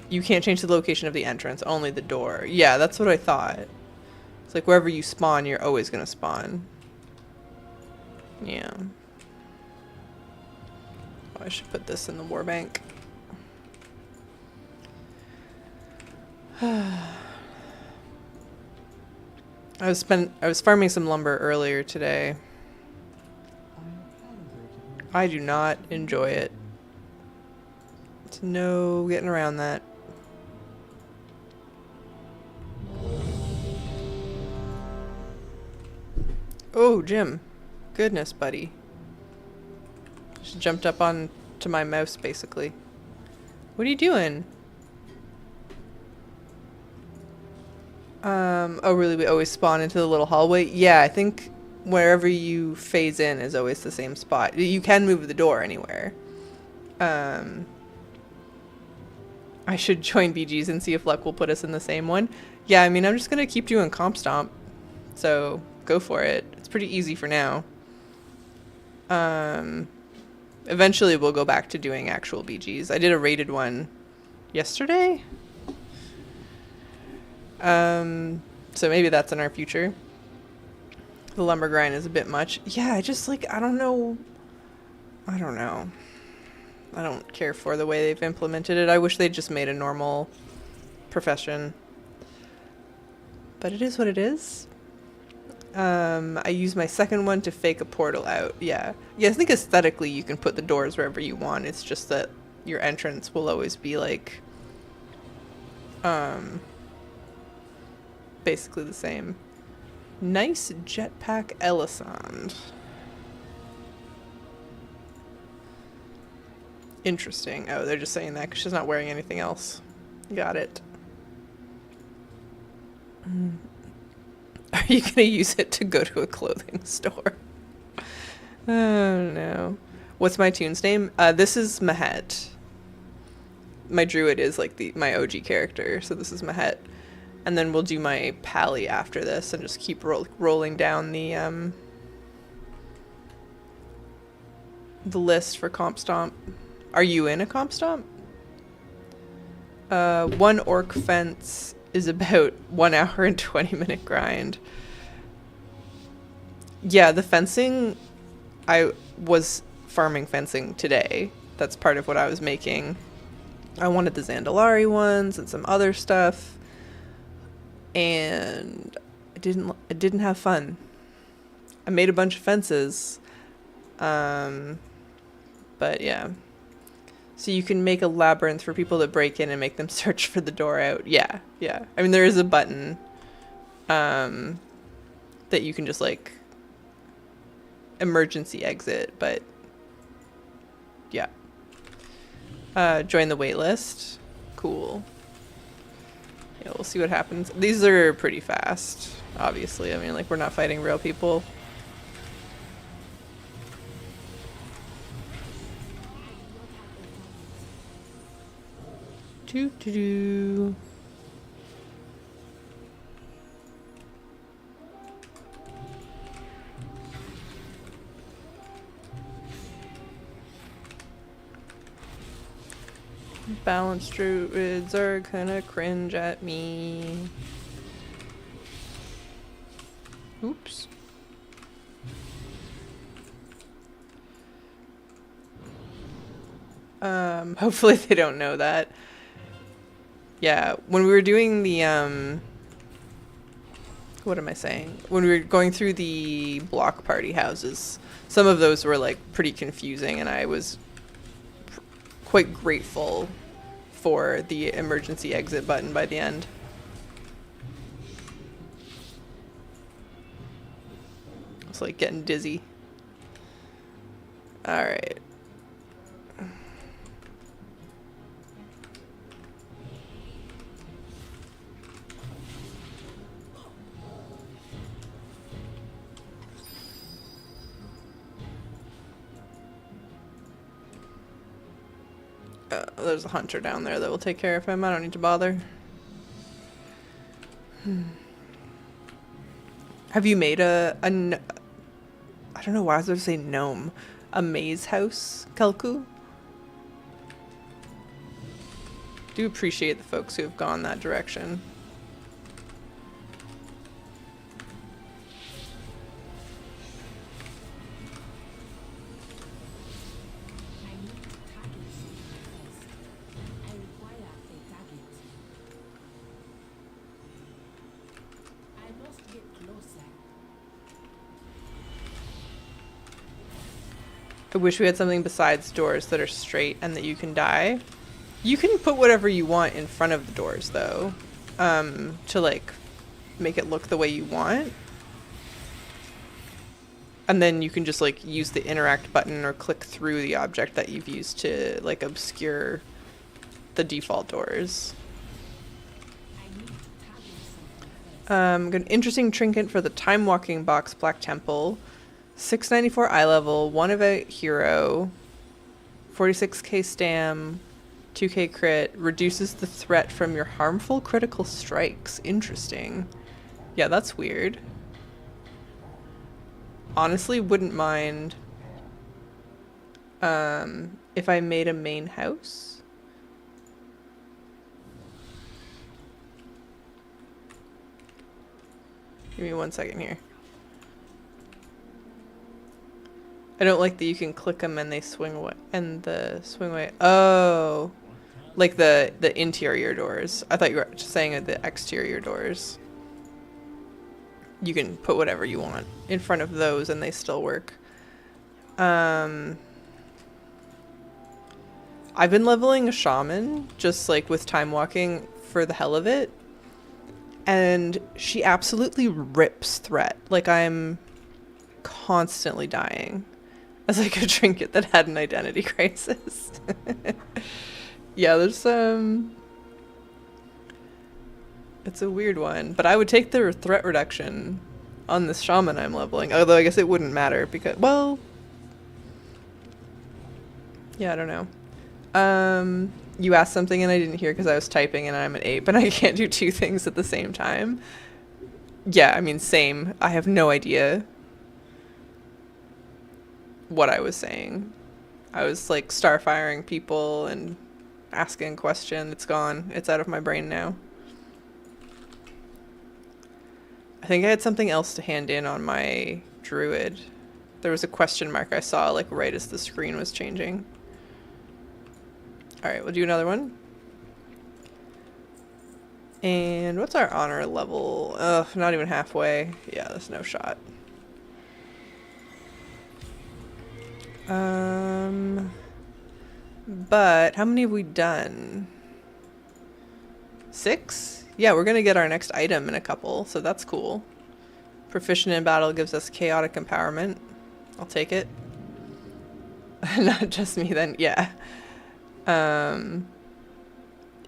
You can't change the location of the entrance, only the door. Yeah, that's what I thought. It's like wherever you spawn, you're always gonna spawn. Yeah. Oh, I should put this in the war bank. I was farming some lumber earlier today. I do not enjoy it. There's no getting around that. Oh, Jim. Goodness, buddy. Just jumped up on to my mouse, basically. What are you doing? Oh really, we always spawn into the little hallway? Yeah, I think wherever you phase in is always the same spot. You can move the door anywhere. I should join BGs and see if luck will put us in the same one. Yeah, I mean, I'm just gonna keep doing Comp Stomp. So, go for it. It's pretty easy for now. Eventually we'll go back to doing actual BGs. I did a rated one yesterday? So maybe that's in our future. The lumber grind is a bit much. Yeah, I just like, I don't know. I don't know. I don't care for the way they've implemented it. I wish they'd just made a normal profession. But it is what it is. I use my second one to fake a portal out. Yeah. Yeah, I think aesthetically you can put the doors wherever you want. It's just that your entrance will always be like basically the same. Nice jetpack Elisand. Interesting. Oh, they're just saying that because she's not wearing anything else. Got it. Are you going to use it to go to a clothing store? Oh, no. What's my tune's name? This is Mahet. My druid is like my OG character, so this is Mahet. And then we'll do my pally after this and just keep rolling down the list for Comp Stomp. Are you in a Comp Stomp? One orc fence is about 1 hour and 20-minute grind. Yeah, the fencing, I was farming fencing today. That's part of what I was making. I wanted the Zandalari ones and some other stuff. And I didn't have fun. I made a bunch of fences. But yeah. So you can make a labyrinth for people to break in and make them search for the door out. Yeah, yeah. I mean, there is a button that you can just like emergency exit, but yeah. Join the waitlist. Cool. Yeah, we'll see what happens. These are pretty fast, obviously. I mean, like, we're not fighting real people. Doo-doo-doo. Balanced druids are gonna cringe at me. Oops. Hopefully they don't know that. Yeah, when we were doing the, what am I saying? When we were going through the block party houses, some of those were like pretty confusing, and I was quite grateful for the emergency exit button by the end. It's like getting dizzy. All right. There's a hunter down there that will take care of him. I don't need to bother. Have you made I don't know why I was going to say gnome. A maze house, Kelku? Do appreciate the folks who have gone that direction. I wish we had something besides doors that are straight and that you can die. You can put whatever you want in front of the doors, though, to, like, make it look the way you want. And then you can just, like, use the interact button or click through the object that you've used to, like, obscure the default doors. Got an interesting trinket for the time walking box, Black Temple. 694 eye level, 1 of a hero, 46k stam, 2k crit, reduces the threat from your harmful critical strikes. Interesting. Yeah, that's weird. Honestly, wouldn't mind if I made a main house. Give me 1 second here. I don't like that you can click them and they swing away. And the swing away. Oh. Like the interior doors. I thought you were saying the exterior doors. You can put whatever you want in front of those and they still work. I've been leveling a shaman just like with time walking for the hell of it. And she absolutely rips threat. Like I'm constantly dying as like a trinket that had an identity crisis. Yeah, there's it's a weird one, but I would take the threat reduction on this shaman I'm leveling. Although I guess it wouldn't matter because, well, yeah, I don't know. You asked something and I didn't hear because I was typing and I'm an ape and I can't do two things at the same time. Yeah, I mean, same. I have no idea what I was saying. I was like starfiring people and asking a question. It's gone. It's out of my brain now. I think I had something else to hand in on my druid. There was a question mark I saw like right as the screen was changing. Alright, we'll do another one. And what's our honor level? Ugh, not even halfway. Yeah, there's no shot. But how many have we done? 6? Yeah, we're gonna get our next item in a couple, so that's cool. Proficient in battle gives us chaotic empowerment. I'll take it. Not just me then, yeah.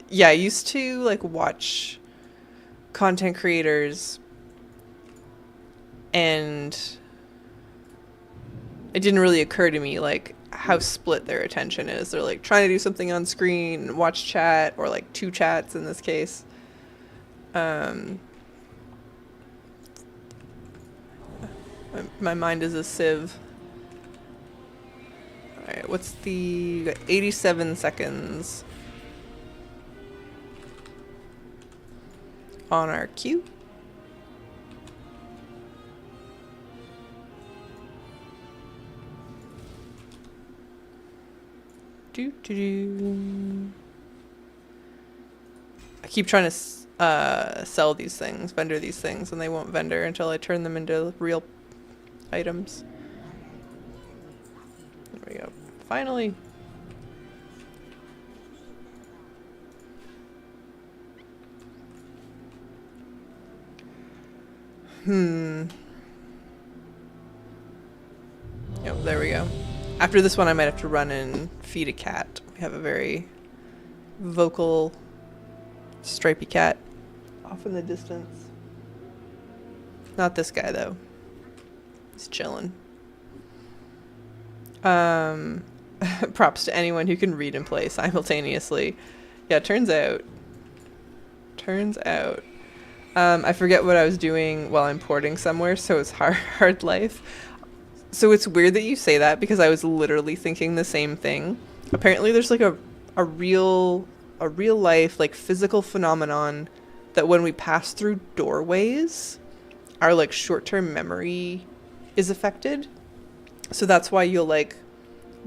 Yeah, I used to like watch content creators and it didn't really occur to me like how split their attention is. They're like trying to do something on screen, watch chat, or like 2 chats in this case. My mind is a sieve. Alright, what's the... got 87 seconds on our queue. I keep trying to sell these things, vendor these things, and they won't vendor until I turn them into real items. There we go. Finally. Yep, there we go. After this one, I might have to run and feed a cat. We have a very vocal, stripy cat off in the distance. Not this guy, though. He's chilling. Props to anyone who can read and play simultaneously. Yeah, turns out. I forget what I was doing while I'm porting somewhere, so it's hard life. So it's weird that you say that because I was literally thinking the same thing. Apparently there's like a real life like physical phenomenon that when we pass through doorways, our like short-term memory is affected. So that's why you'll like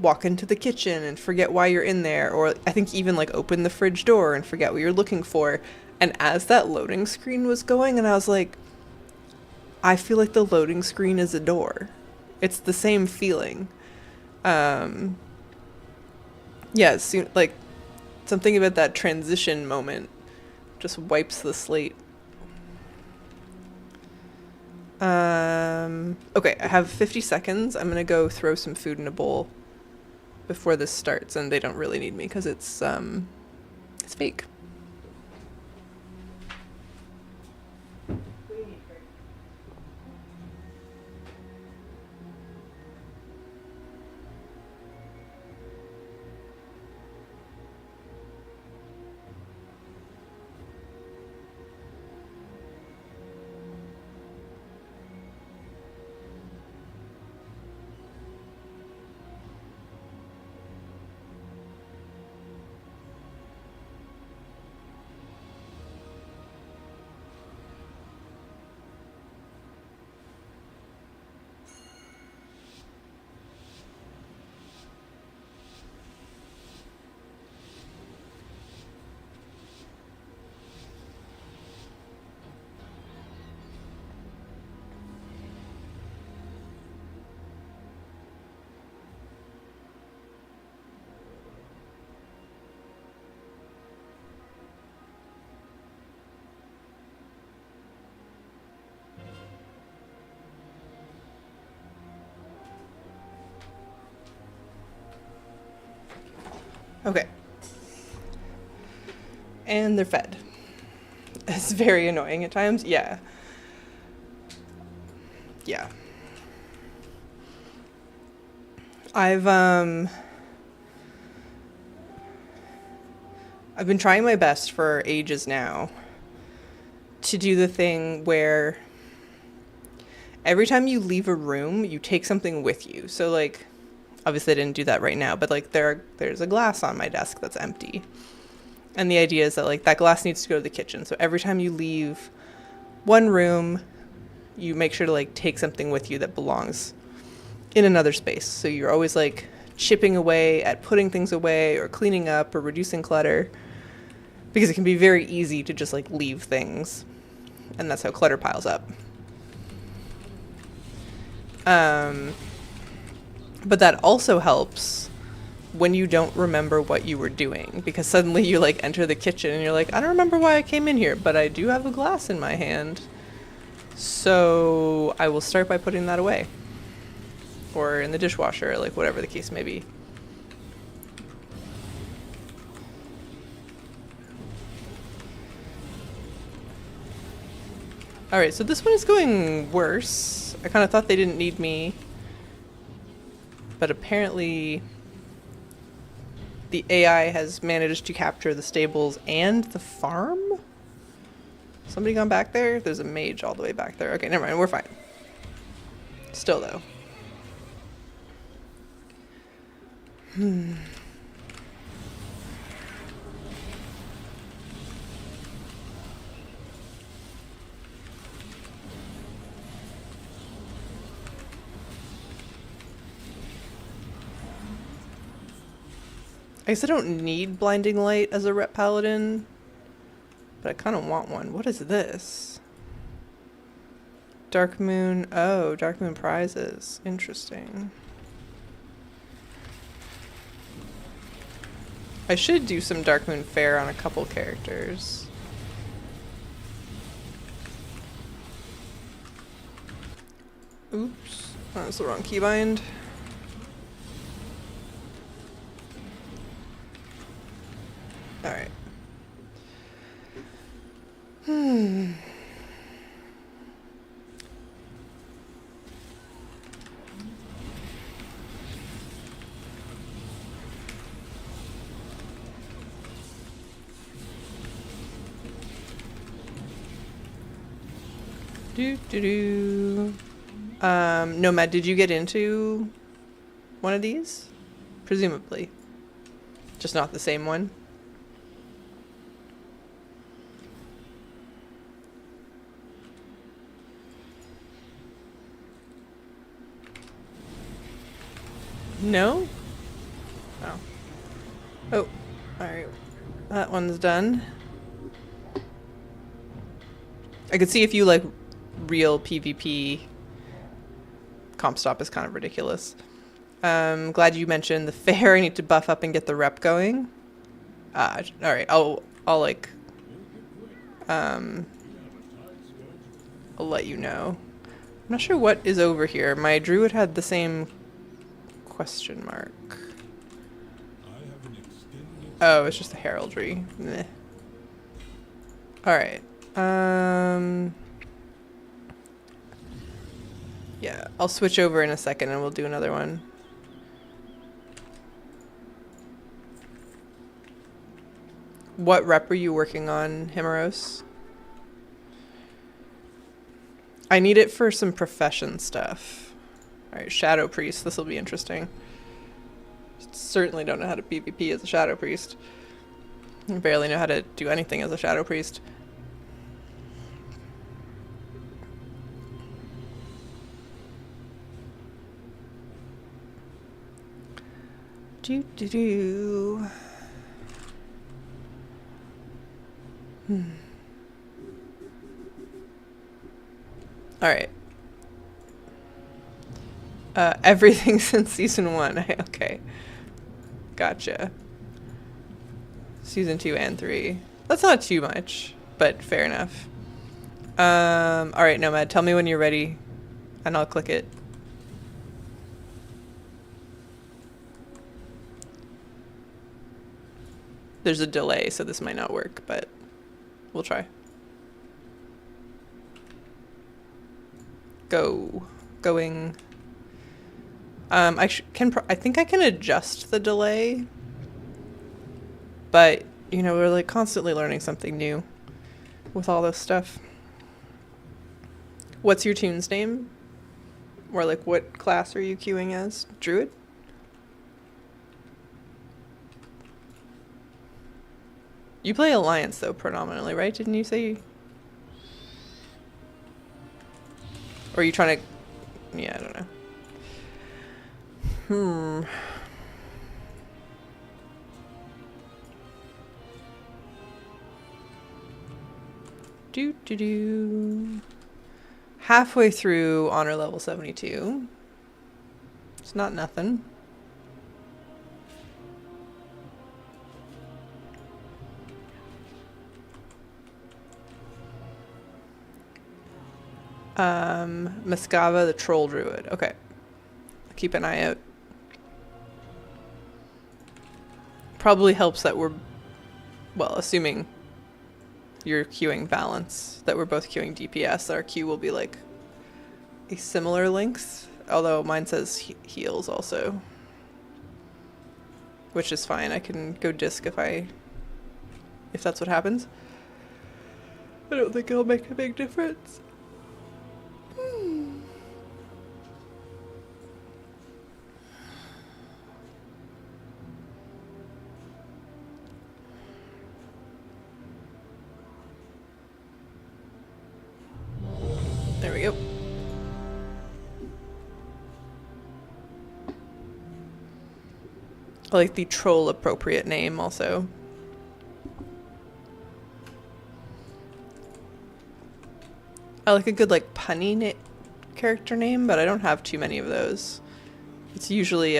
walk into the kitchen and forget why you're in there, or I think even like open the fridge door and forget what you're looking for. And as that loading screen was going, and I was like, I feel like the loading screen is a door. It's the same feeling. Yeah, like something about that transition moment just wipes the slate. Okay, I have 50 seconds. I'm gonna go throw some food in a bowl before this starts, and they don't really need me because it's fake. Okay. And they're fed. It's very annoying at times. Yeah. Yeah. I've been trying my best for ages now to do the thing where every time you leave a room, you take something with you. So like, obviously I didn't do that right now, but like there's a glass on my desk that's empty. And the idea is that like that glass needs to go to the kitchen. So every time you leave one room, you make sure to like take something with you that belongs in another space. So you're always like chipping away at putting things away or cleaning up or reducing clutter, because it can be very easy to just like leave things, and that's how clutter piles up. But that also helps when you don't remember what you were doing, because suddenly you like enter the kitchen and you're like, I don't remember why I came in here, but I do have a glass in my hand. So I will start by putting that away, or in the dishwasher, like whatever the case may be. Alright, so this one is going worse. I kind of thought they didn't need me, but apparently the AI has managed to capture the stables and the farm? Somebody gone back there? There's a mage all the way back there. Okay, never mind, we're fine. Still though. I guess I don't need blinding light as a rep paladin, but I kind of want one. What is this? Dark moon. Oh, dark moon prizes. Interesting. I should do some dark moon fare on a couple characters. Oops, that's the wrong keybind. Alright. Nomad, did you get into one of these? Presumably. Just not the same one? No? Oh. Oh, alright. That one's done. I could see if you like real PvP, comp stop is kind of ridiculous. Glad you mentioned the fair. I need to buff up and get the rep going. Alright, I'll like I'll let you know. I'm not sure what is over here. My druid had the same question mark. Oh, it's just the heraldry. Meh. Alright. Yeah, I'll switch over in a second and we'll do another one. What rep are you working on, Himeros? I need it for some profession stuff. Alright, Shadow Priest. This will be interesting. Certainly don't know how to PvP as a Shadow Priest. I barely know how to do anything as a Shadow Priest. Do. Alright. Everything since season 1. Okay. Gotcha. Season 2 and 3. That's not too much, but fair enough. Alright, Nomad, tell me when you're ready, and I'll click it. There's a delay, so this might not work, but we'll try. Going. I think I can adjust the delay, but you know, we're like constantly learning something new with all this stuff. What's your tune's name? Or like what class are you queuing as? Druid? You play Alliance though predominantly, right? Didn't you say? Or are you trying to... Yeah, I don't know. Do. Halfway through honor level 72. It's not nothing. Mascava the Troll Druid. Okay. Keep an eye out. Probably helps that we're, well, assuming you're queuing balance, that we're both queuing DPS, our queue will be like a similar length, although mine says heals also, which is fine. I can go disc if that's what happens. I don't think it'll make a big difference. There we go. I like the troll appropriate name also. I like a good like punny character name, but I don't have too many of those. It's usually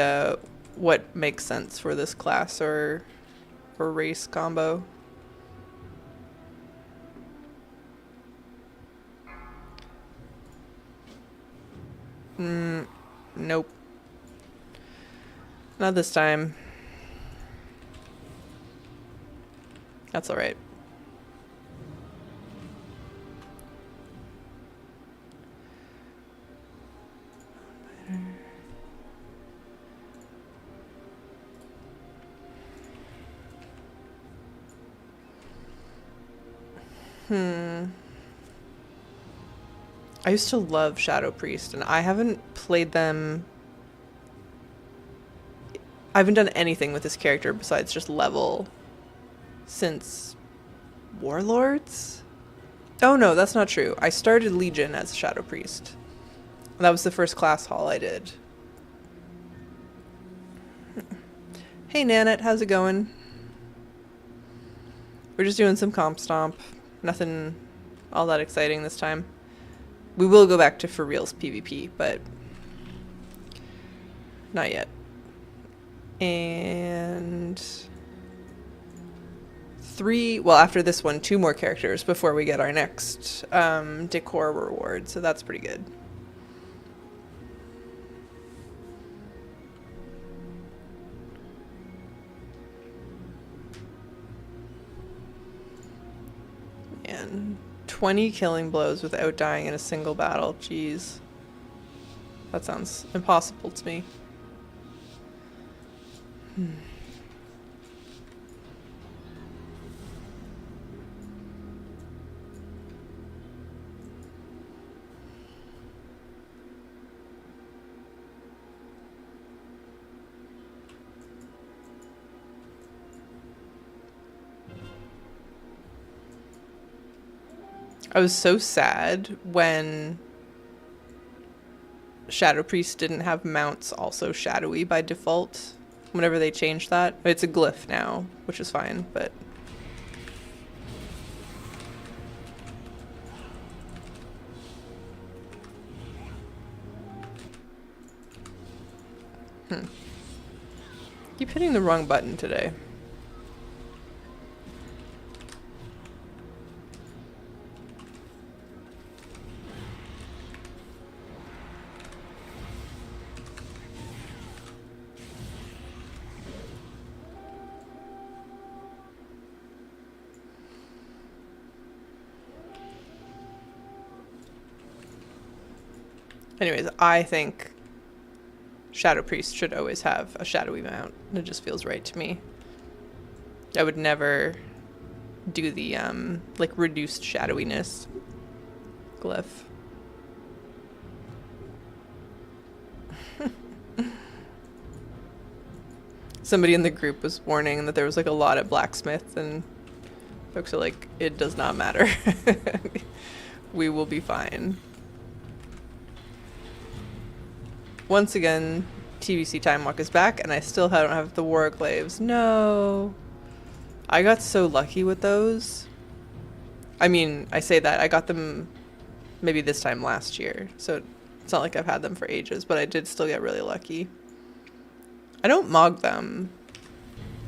what makes sense for this class or race combo. Nope. Not this time. That's all right. I used to love Shadow Priest, and I haven't played them. I haven't done anything with this character besides just level since Warlords? Oh no, that's not true. I started Legion as Shadow Priest. That was the first class haul I did. Hey Nanette, how's it going? We're just doing some comp stomp. Nothing all that exciting this time. We will go back to for reals PvP, but not yet. And after this one, 2 more characters before we get our next Decor reward, so that's pretty good. And 20 killing blows without dying in a single battle. Jeez. That sounds impossible to me. I was so sad when Shadow Priest didn't have mounts also shadowy by default. Whenever they changed that. It's a glyph now, which is fine, but... Keep hitting the wrong button today. Anyways, I think Shadow Priest should always have a shadowy mount. It just feels right to me. I would never do the like reduced shadowiness glyph. Somebody in the group was warning that there was like a lot at Blacksmith, and folks are like, it does not matter. We will be fine. Once again, TBC Time Walk is back, and I still don't have the War Glaives. No. I got so lucky with those. I mean, I say that. I got them maybe this time last year, so it's not like I've had them for ages, but I did still get really lucky. I don't mog them.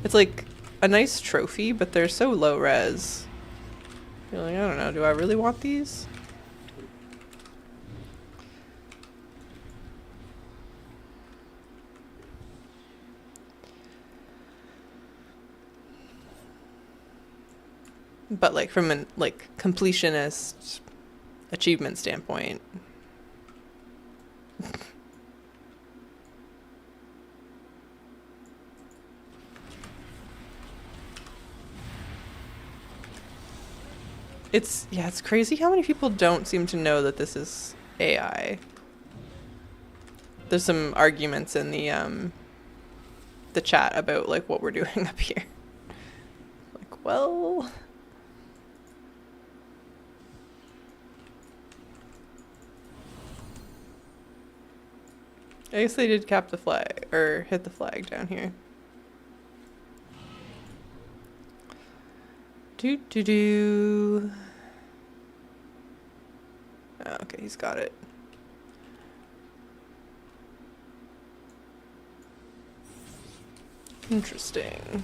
It's like a nice trophy, but they're so low res. You're like, I don't know, do I really want these? But like from an like completionist achievement standpoint. It's crazy how many people don't seem to know that this is AI. There's some arguments in the chat about like what we're doing up here. Like, well, I guess they did cap the flag, or hit the flag down here. Do. Oh, okay, he's got it. Interesting.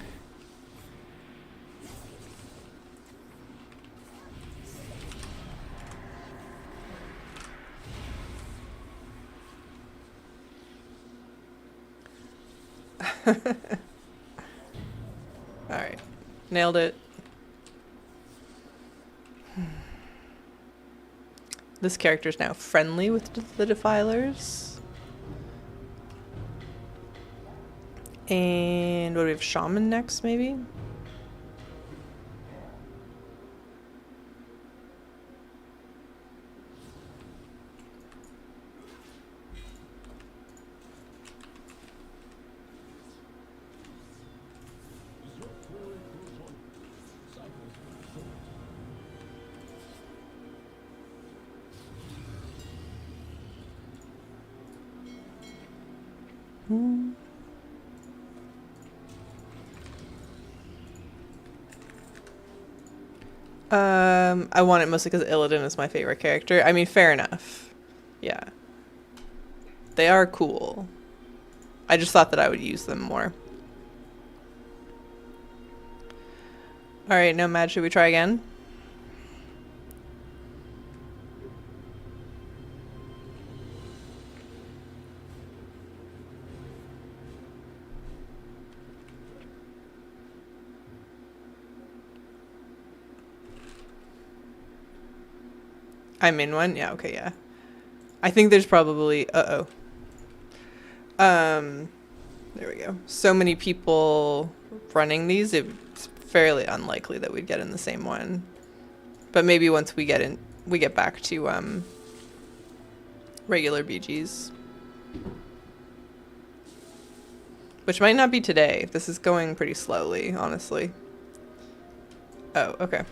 Alright. Nailed it. This character is now friendly with the Defilers. And what do we have? Shaman next, maybe? I want it mostly because Illidan is my favorite character. I mean, fair enough. Yeah. They are cool. I just thought that I would use them more. Alright, Nomad, should we try again? I'm in one? Yeah, okay, yeah. I think there's probably... Uh-oh. There we go. So many people running these, it's fairly unlikely that we'd get in the same one. But maybe once we get back to, regular BGs. Which might not be today. This is going pretty slowly, honestly. Oh, okay.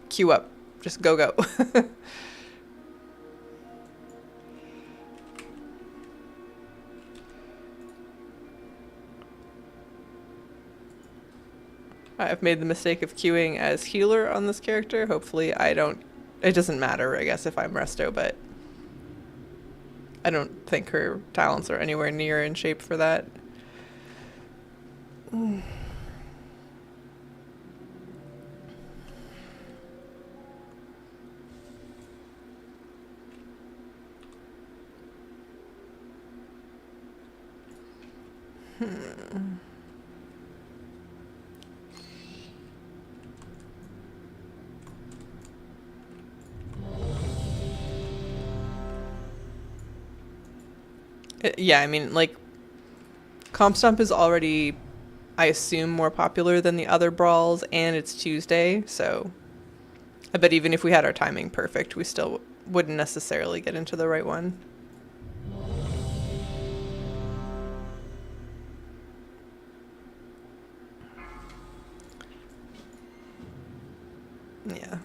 Queue up. Just go. I've made the mistake of queuing as healer on this character. Hopefully it doesn't matter, I guess, if I'm resto, but I don't think her talents are anywhere near in shape for that. Yeah, I mean, like, Comp Stomp is already, I assume, more popular than the other brawls, and it's Tuesday, so I bet even if we had our timing perfect, we still wouldn't necessarily get into the right one. Yeah.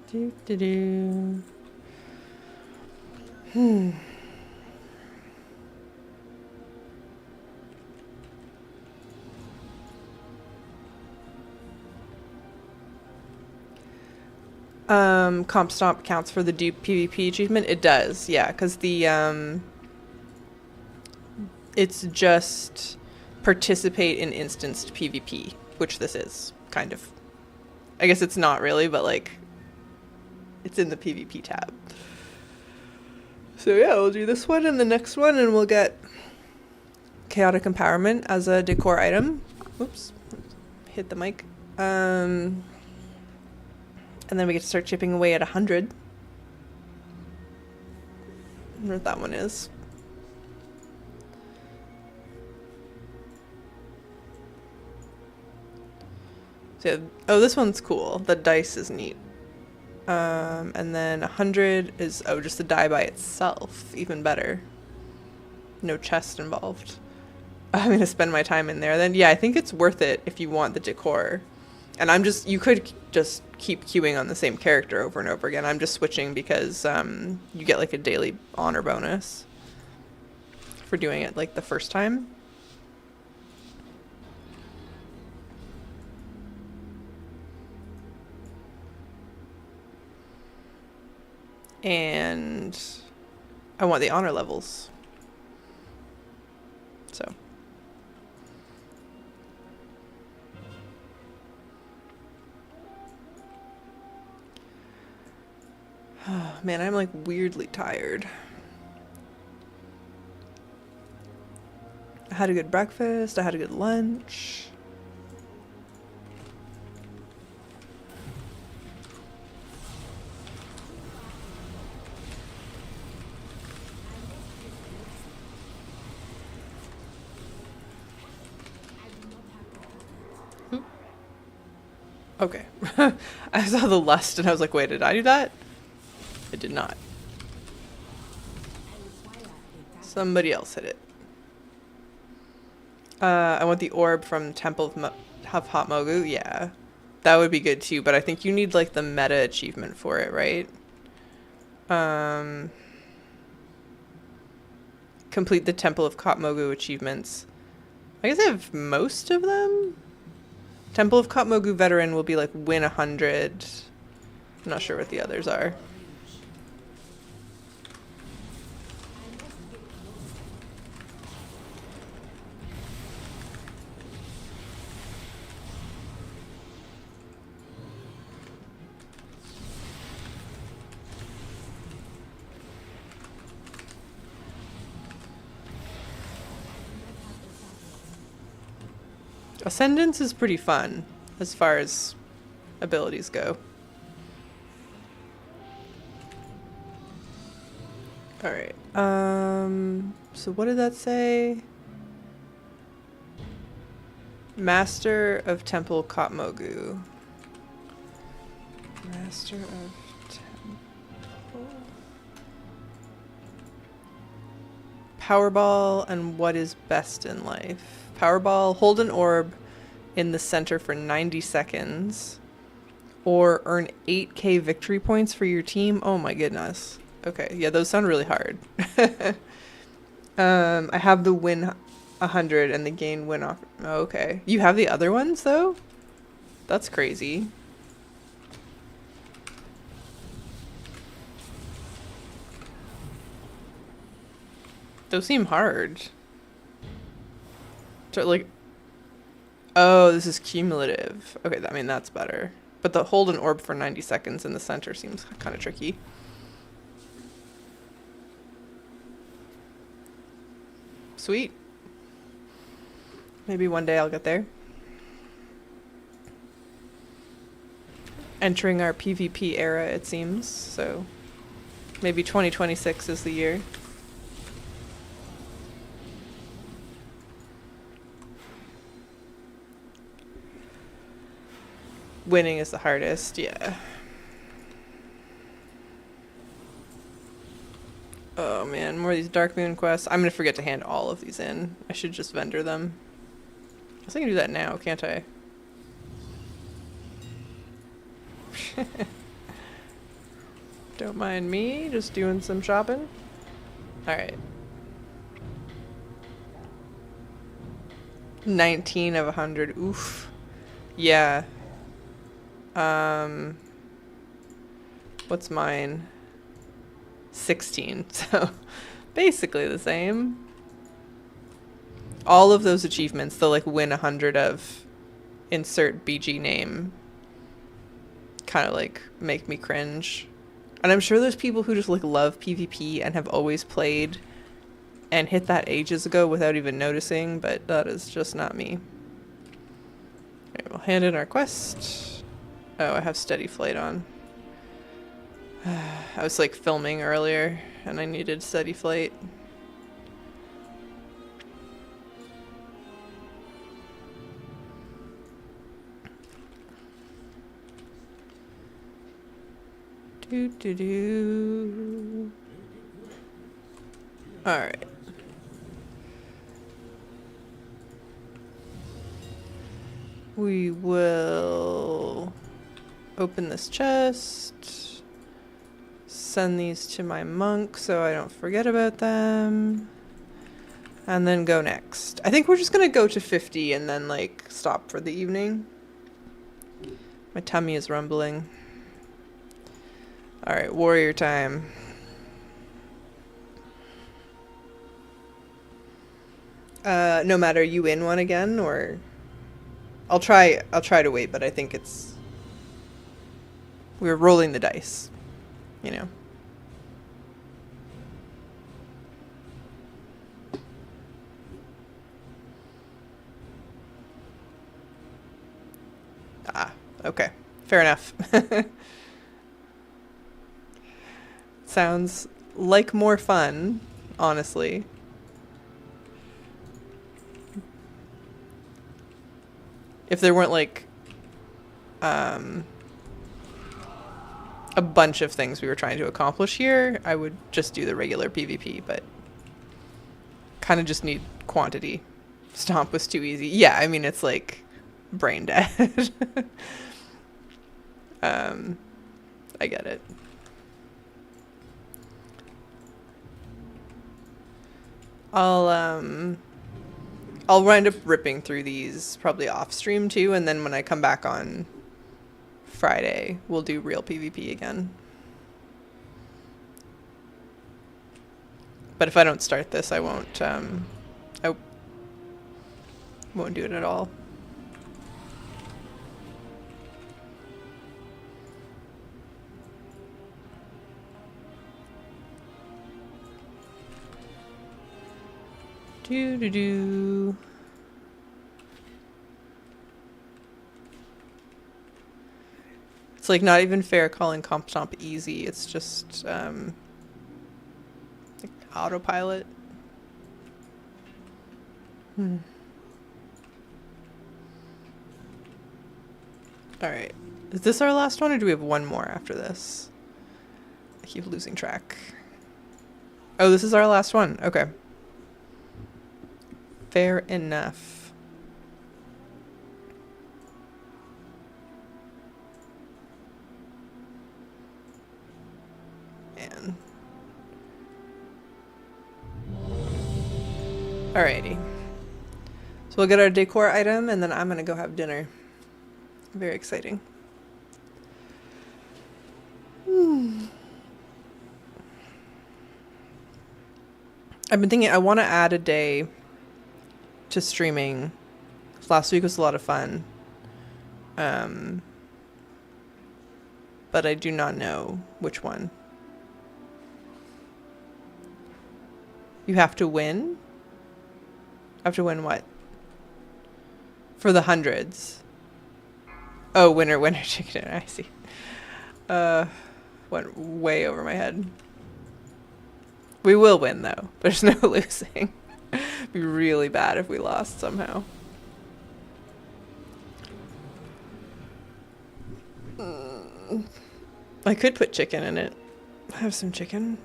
Do do do. Comp Stomp counts for the dupe PvP achievement. It does, yeah, because it's just participate in instanced PvP, which this is kind of. I guess it's not really, but like, it's in the PvP tab. So yeah, we'll do this one and the next one, and we'll get Chaotic Empowerment as a decor item. Oops, hit the mic. And then we get to start chipping away at 100. I wonder what that one is. So, oh, this one's cool. The dice is neat. And then 100 is, oh, just the die by itself. Even better. No chest involved. I'm going to spend my time in there. Then, yeah, I think it's worth it if you want the decor. And you could just keep queuing on the same character over and over again. I'm just switching because you get like a daily honor bonus for doing it like the first time. And I want the honor levels. So. Oh, man, I'm like weirdly tired. I had a good breakfast. I had a good lunch. Okay. I saw the lust and I was like, wait, did I do that? I did not. Somebody else hit it. I want the orb from Temple of Hot Mogu. Yeah. That would be good too, but I think you need like the meta achievement for it, right? Complete the Temple of Katmogu achievements. I guess I have most of them. Temple of Katmogu veteran will be like win 100. I'm not sure what the others are. Ascendance is pretty fun as far as abilities go. Alright. So what did that say? Master of Temple Katmogu. Master of Temple. Powerball and what is best in life. Powerball, hold an orb in the center for 90 seconds. Or earn 8k victory points for your team. Oh my goodness. Okay, yeah, those sound really hard. I have the win 100 and the gain win off. Oh, okay. You have the other ones though? That's crazy. Those seem hard. So like, oh, this is cumulative. Okay, I mean, that's better. But the hold an orb for 90 seconds in the center seems kind of tricky. Sweet. Maybe one day I'll get there. Entering our PvP era, it seems, so maybe 2026 is the year. Winning is the hardest, yeah. Oh man, more of these Dark Moon quests. I'm gonna forget to hand all of these in. I should just vendor them. I guess I can do that now, can't I? Don't mind me, just doing some shopping. Alright. 19 of 100, oof. Yeah. What's mine? 16, so basically the same. All of those achievements, the like win 100 of insert BG name, kind of like make me cringe. And I'm sure there's people who just like love PvP and have always played and hit that ages ago without even noticing, but that is just not me. Alright, we'll hand in our quest. Oh, I have steady flight on. I was like filming earlier and I needed steady flight. Do do do. All right. We will open this chest, send these to my monk so I don't forget about them, and then go next. I think we're just gonna go to 50 and then like stop for the evening. My tummy is rumbling. All right, warrior time. No matter, you in one again, or I'll try to wait, but I think we're rolling the dice, you know. Ah, okay. Fair enough. Sounds like more fun, honestly. If there weren't like a bunch of things we were trying to accomplish here, I would just do the regular PvP, but kind of just need quantity. Stomp was too easy. Yeah, I mean, it's like brain dead. I get it. I'll wind up ripping through these probably off stream too, and then when I come back on Friday, we'll do real PvP again. But if I don't start this, I won't do it at all. Do. It's like not even fair calling comp stomp easy. It's just like autopilot. All right. Is this our last one, or do we have one more after this? I keep losing track. Oh, this is our last one. Okay. Fair enough. Man. Alrighty. So we'll get our decor item, and then I'm gonna go have dinner. Very exciting. I've been thinking I want to add a day to streaming. Last week was a lot of fun. But I do not know which one. You have to win? I have to win what? For the hundreds. Oh, winner chicken dinner. I see. Went way over my head. We will win though. There's no losing. It'd be really bad if we lost somehow. I could put chicken in it. Have some chicken.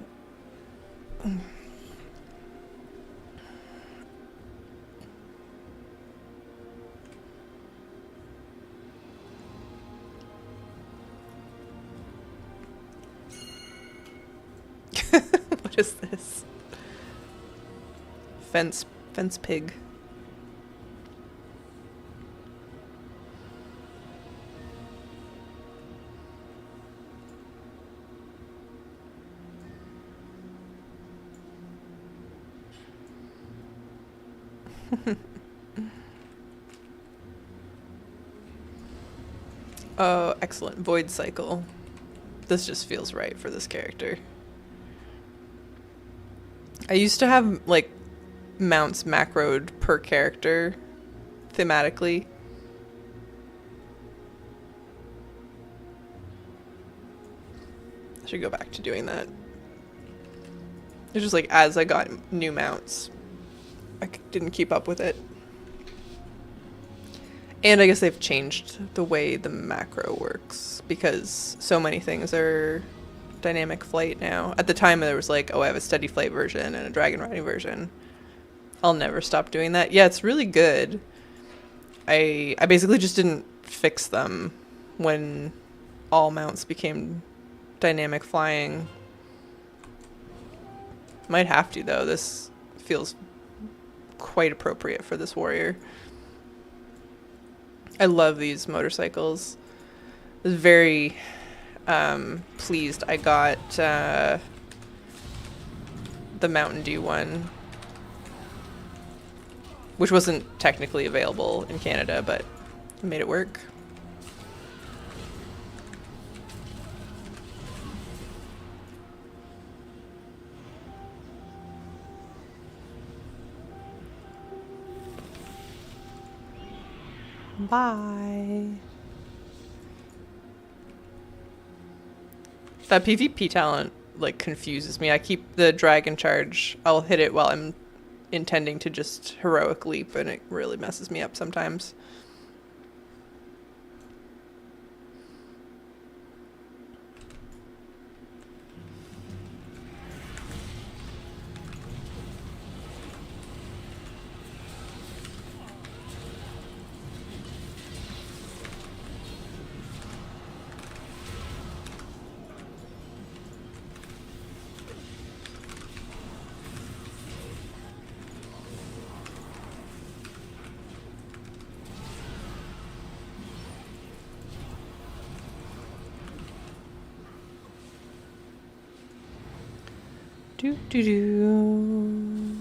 What is this? Fence pig. Oh, excellent. Void cycle. This just feels right for this character. I used to have, like, mounts macroed per character thematically. I should go back to doing that. It's just like as I got new mounts, I didn't keep up with it. And I guess they've changed the way the macro works because so many things are dynamic flight now. At the time there was like, oh, I have a steady flight version and a dragon riding version. I'll never stop doing that. Yeah, it's really good. I basically just didn't fix them when all mounts became dynamic flying. Might have to though. This feels quite appropriate for this warrior. I love these motorcycles. I was very pleased I got the Mountain Dew one, which wasn't technically available in Canada, but I made it work. Bye. That PvP talent like confuses me. I keep the dragon charge. I'll hit it while I'm intending to just heroic leap, and it really messes me up sometimes. Do do do.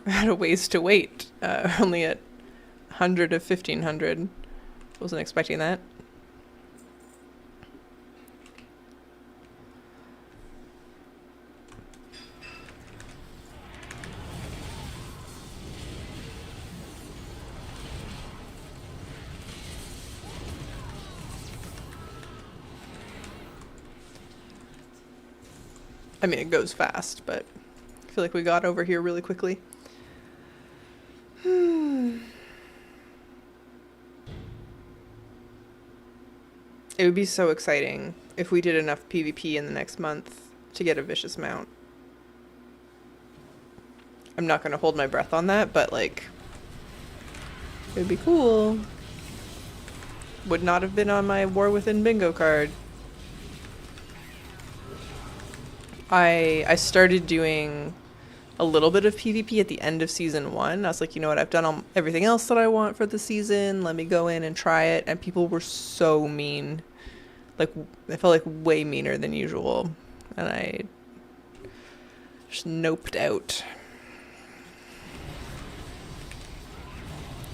We're out of ways to wait. Only at 100 of 1500. Wasn't expecting that. I mean, it goes fast, but I feel like we got over here really quickly. It would be so exciting if we did enough PvP in the next month to get a vicious mount. I'm not going to hold my breath on that, but like, it would be cool. Would not have been on my War Within bingo card. I started doing a little bit of PvP at the end of season 1. I was like, you know what, I've done everything else that I want for the season. Let me go in and try it. And people were so mean. Like, I felt like way meaner than usual. And I just noped out.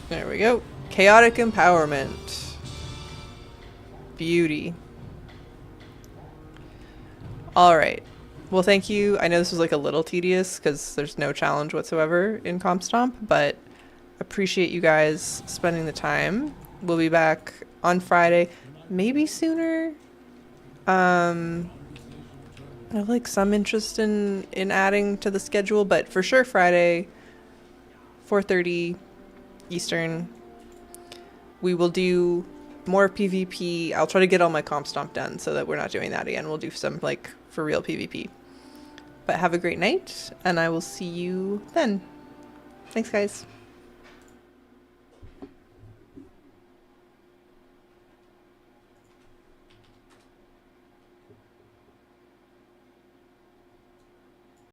There we go. Chaotic empowerment. Beauty. Alright. Well, thank you. I know this was like a little tedious because there's no challenge whatsoever in Comp Stomp, but appreciate you guys spending the time. We'll be back on Friday, maybe sooner. I have like some interest in adding to the schedule, but for sure Friday, 4:30 Eastern. We will do more PvP. I'll try to get all my Comp Stomp done so that we're not doing that again. We'll do some like for real PvP. But have a great night, and I will see you then. Thanks, guys.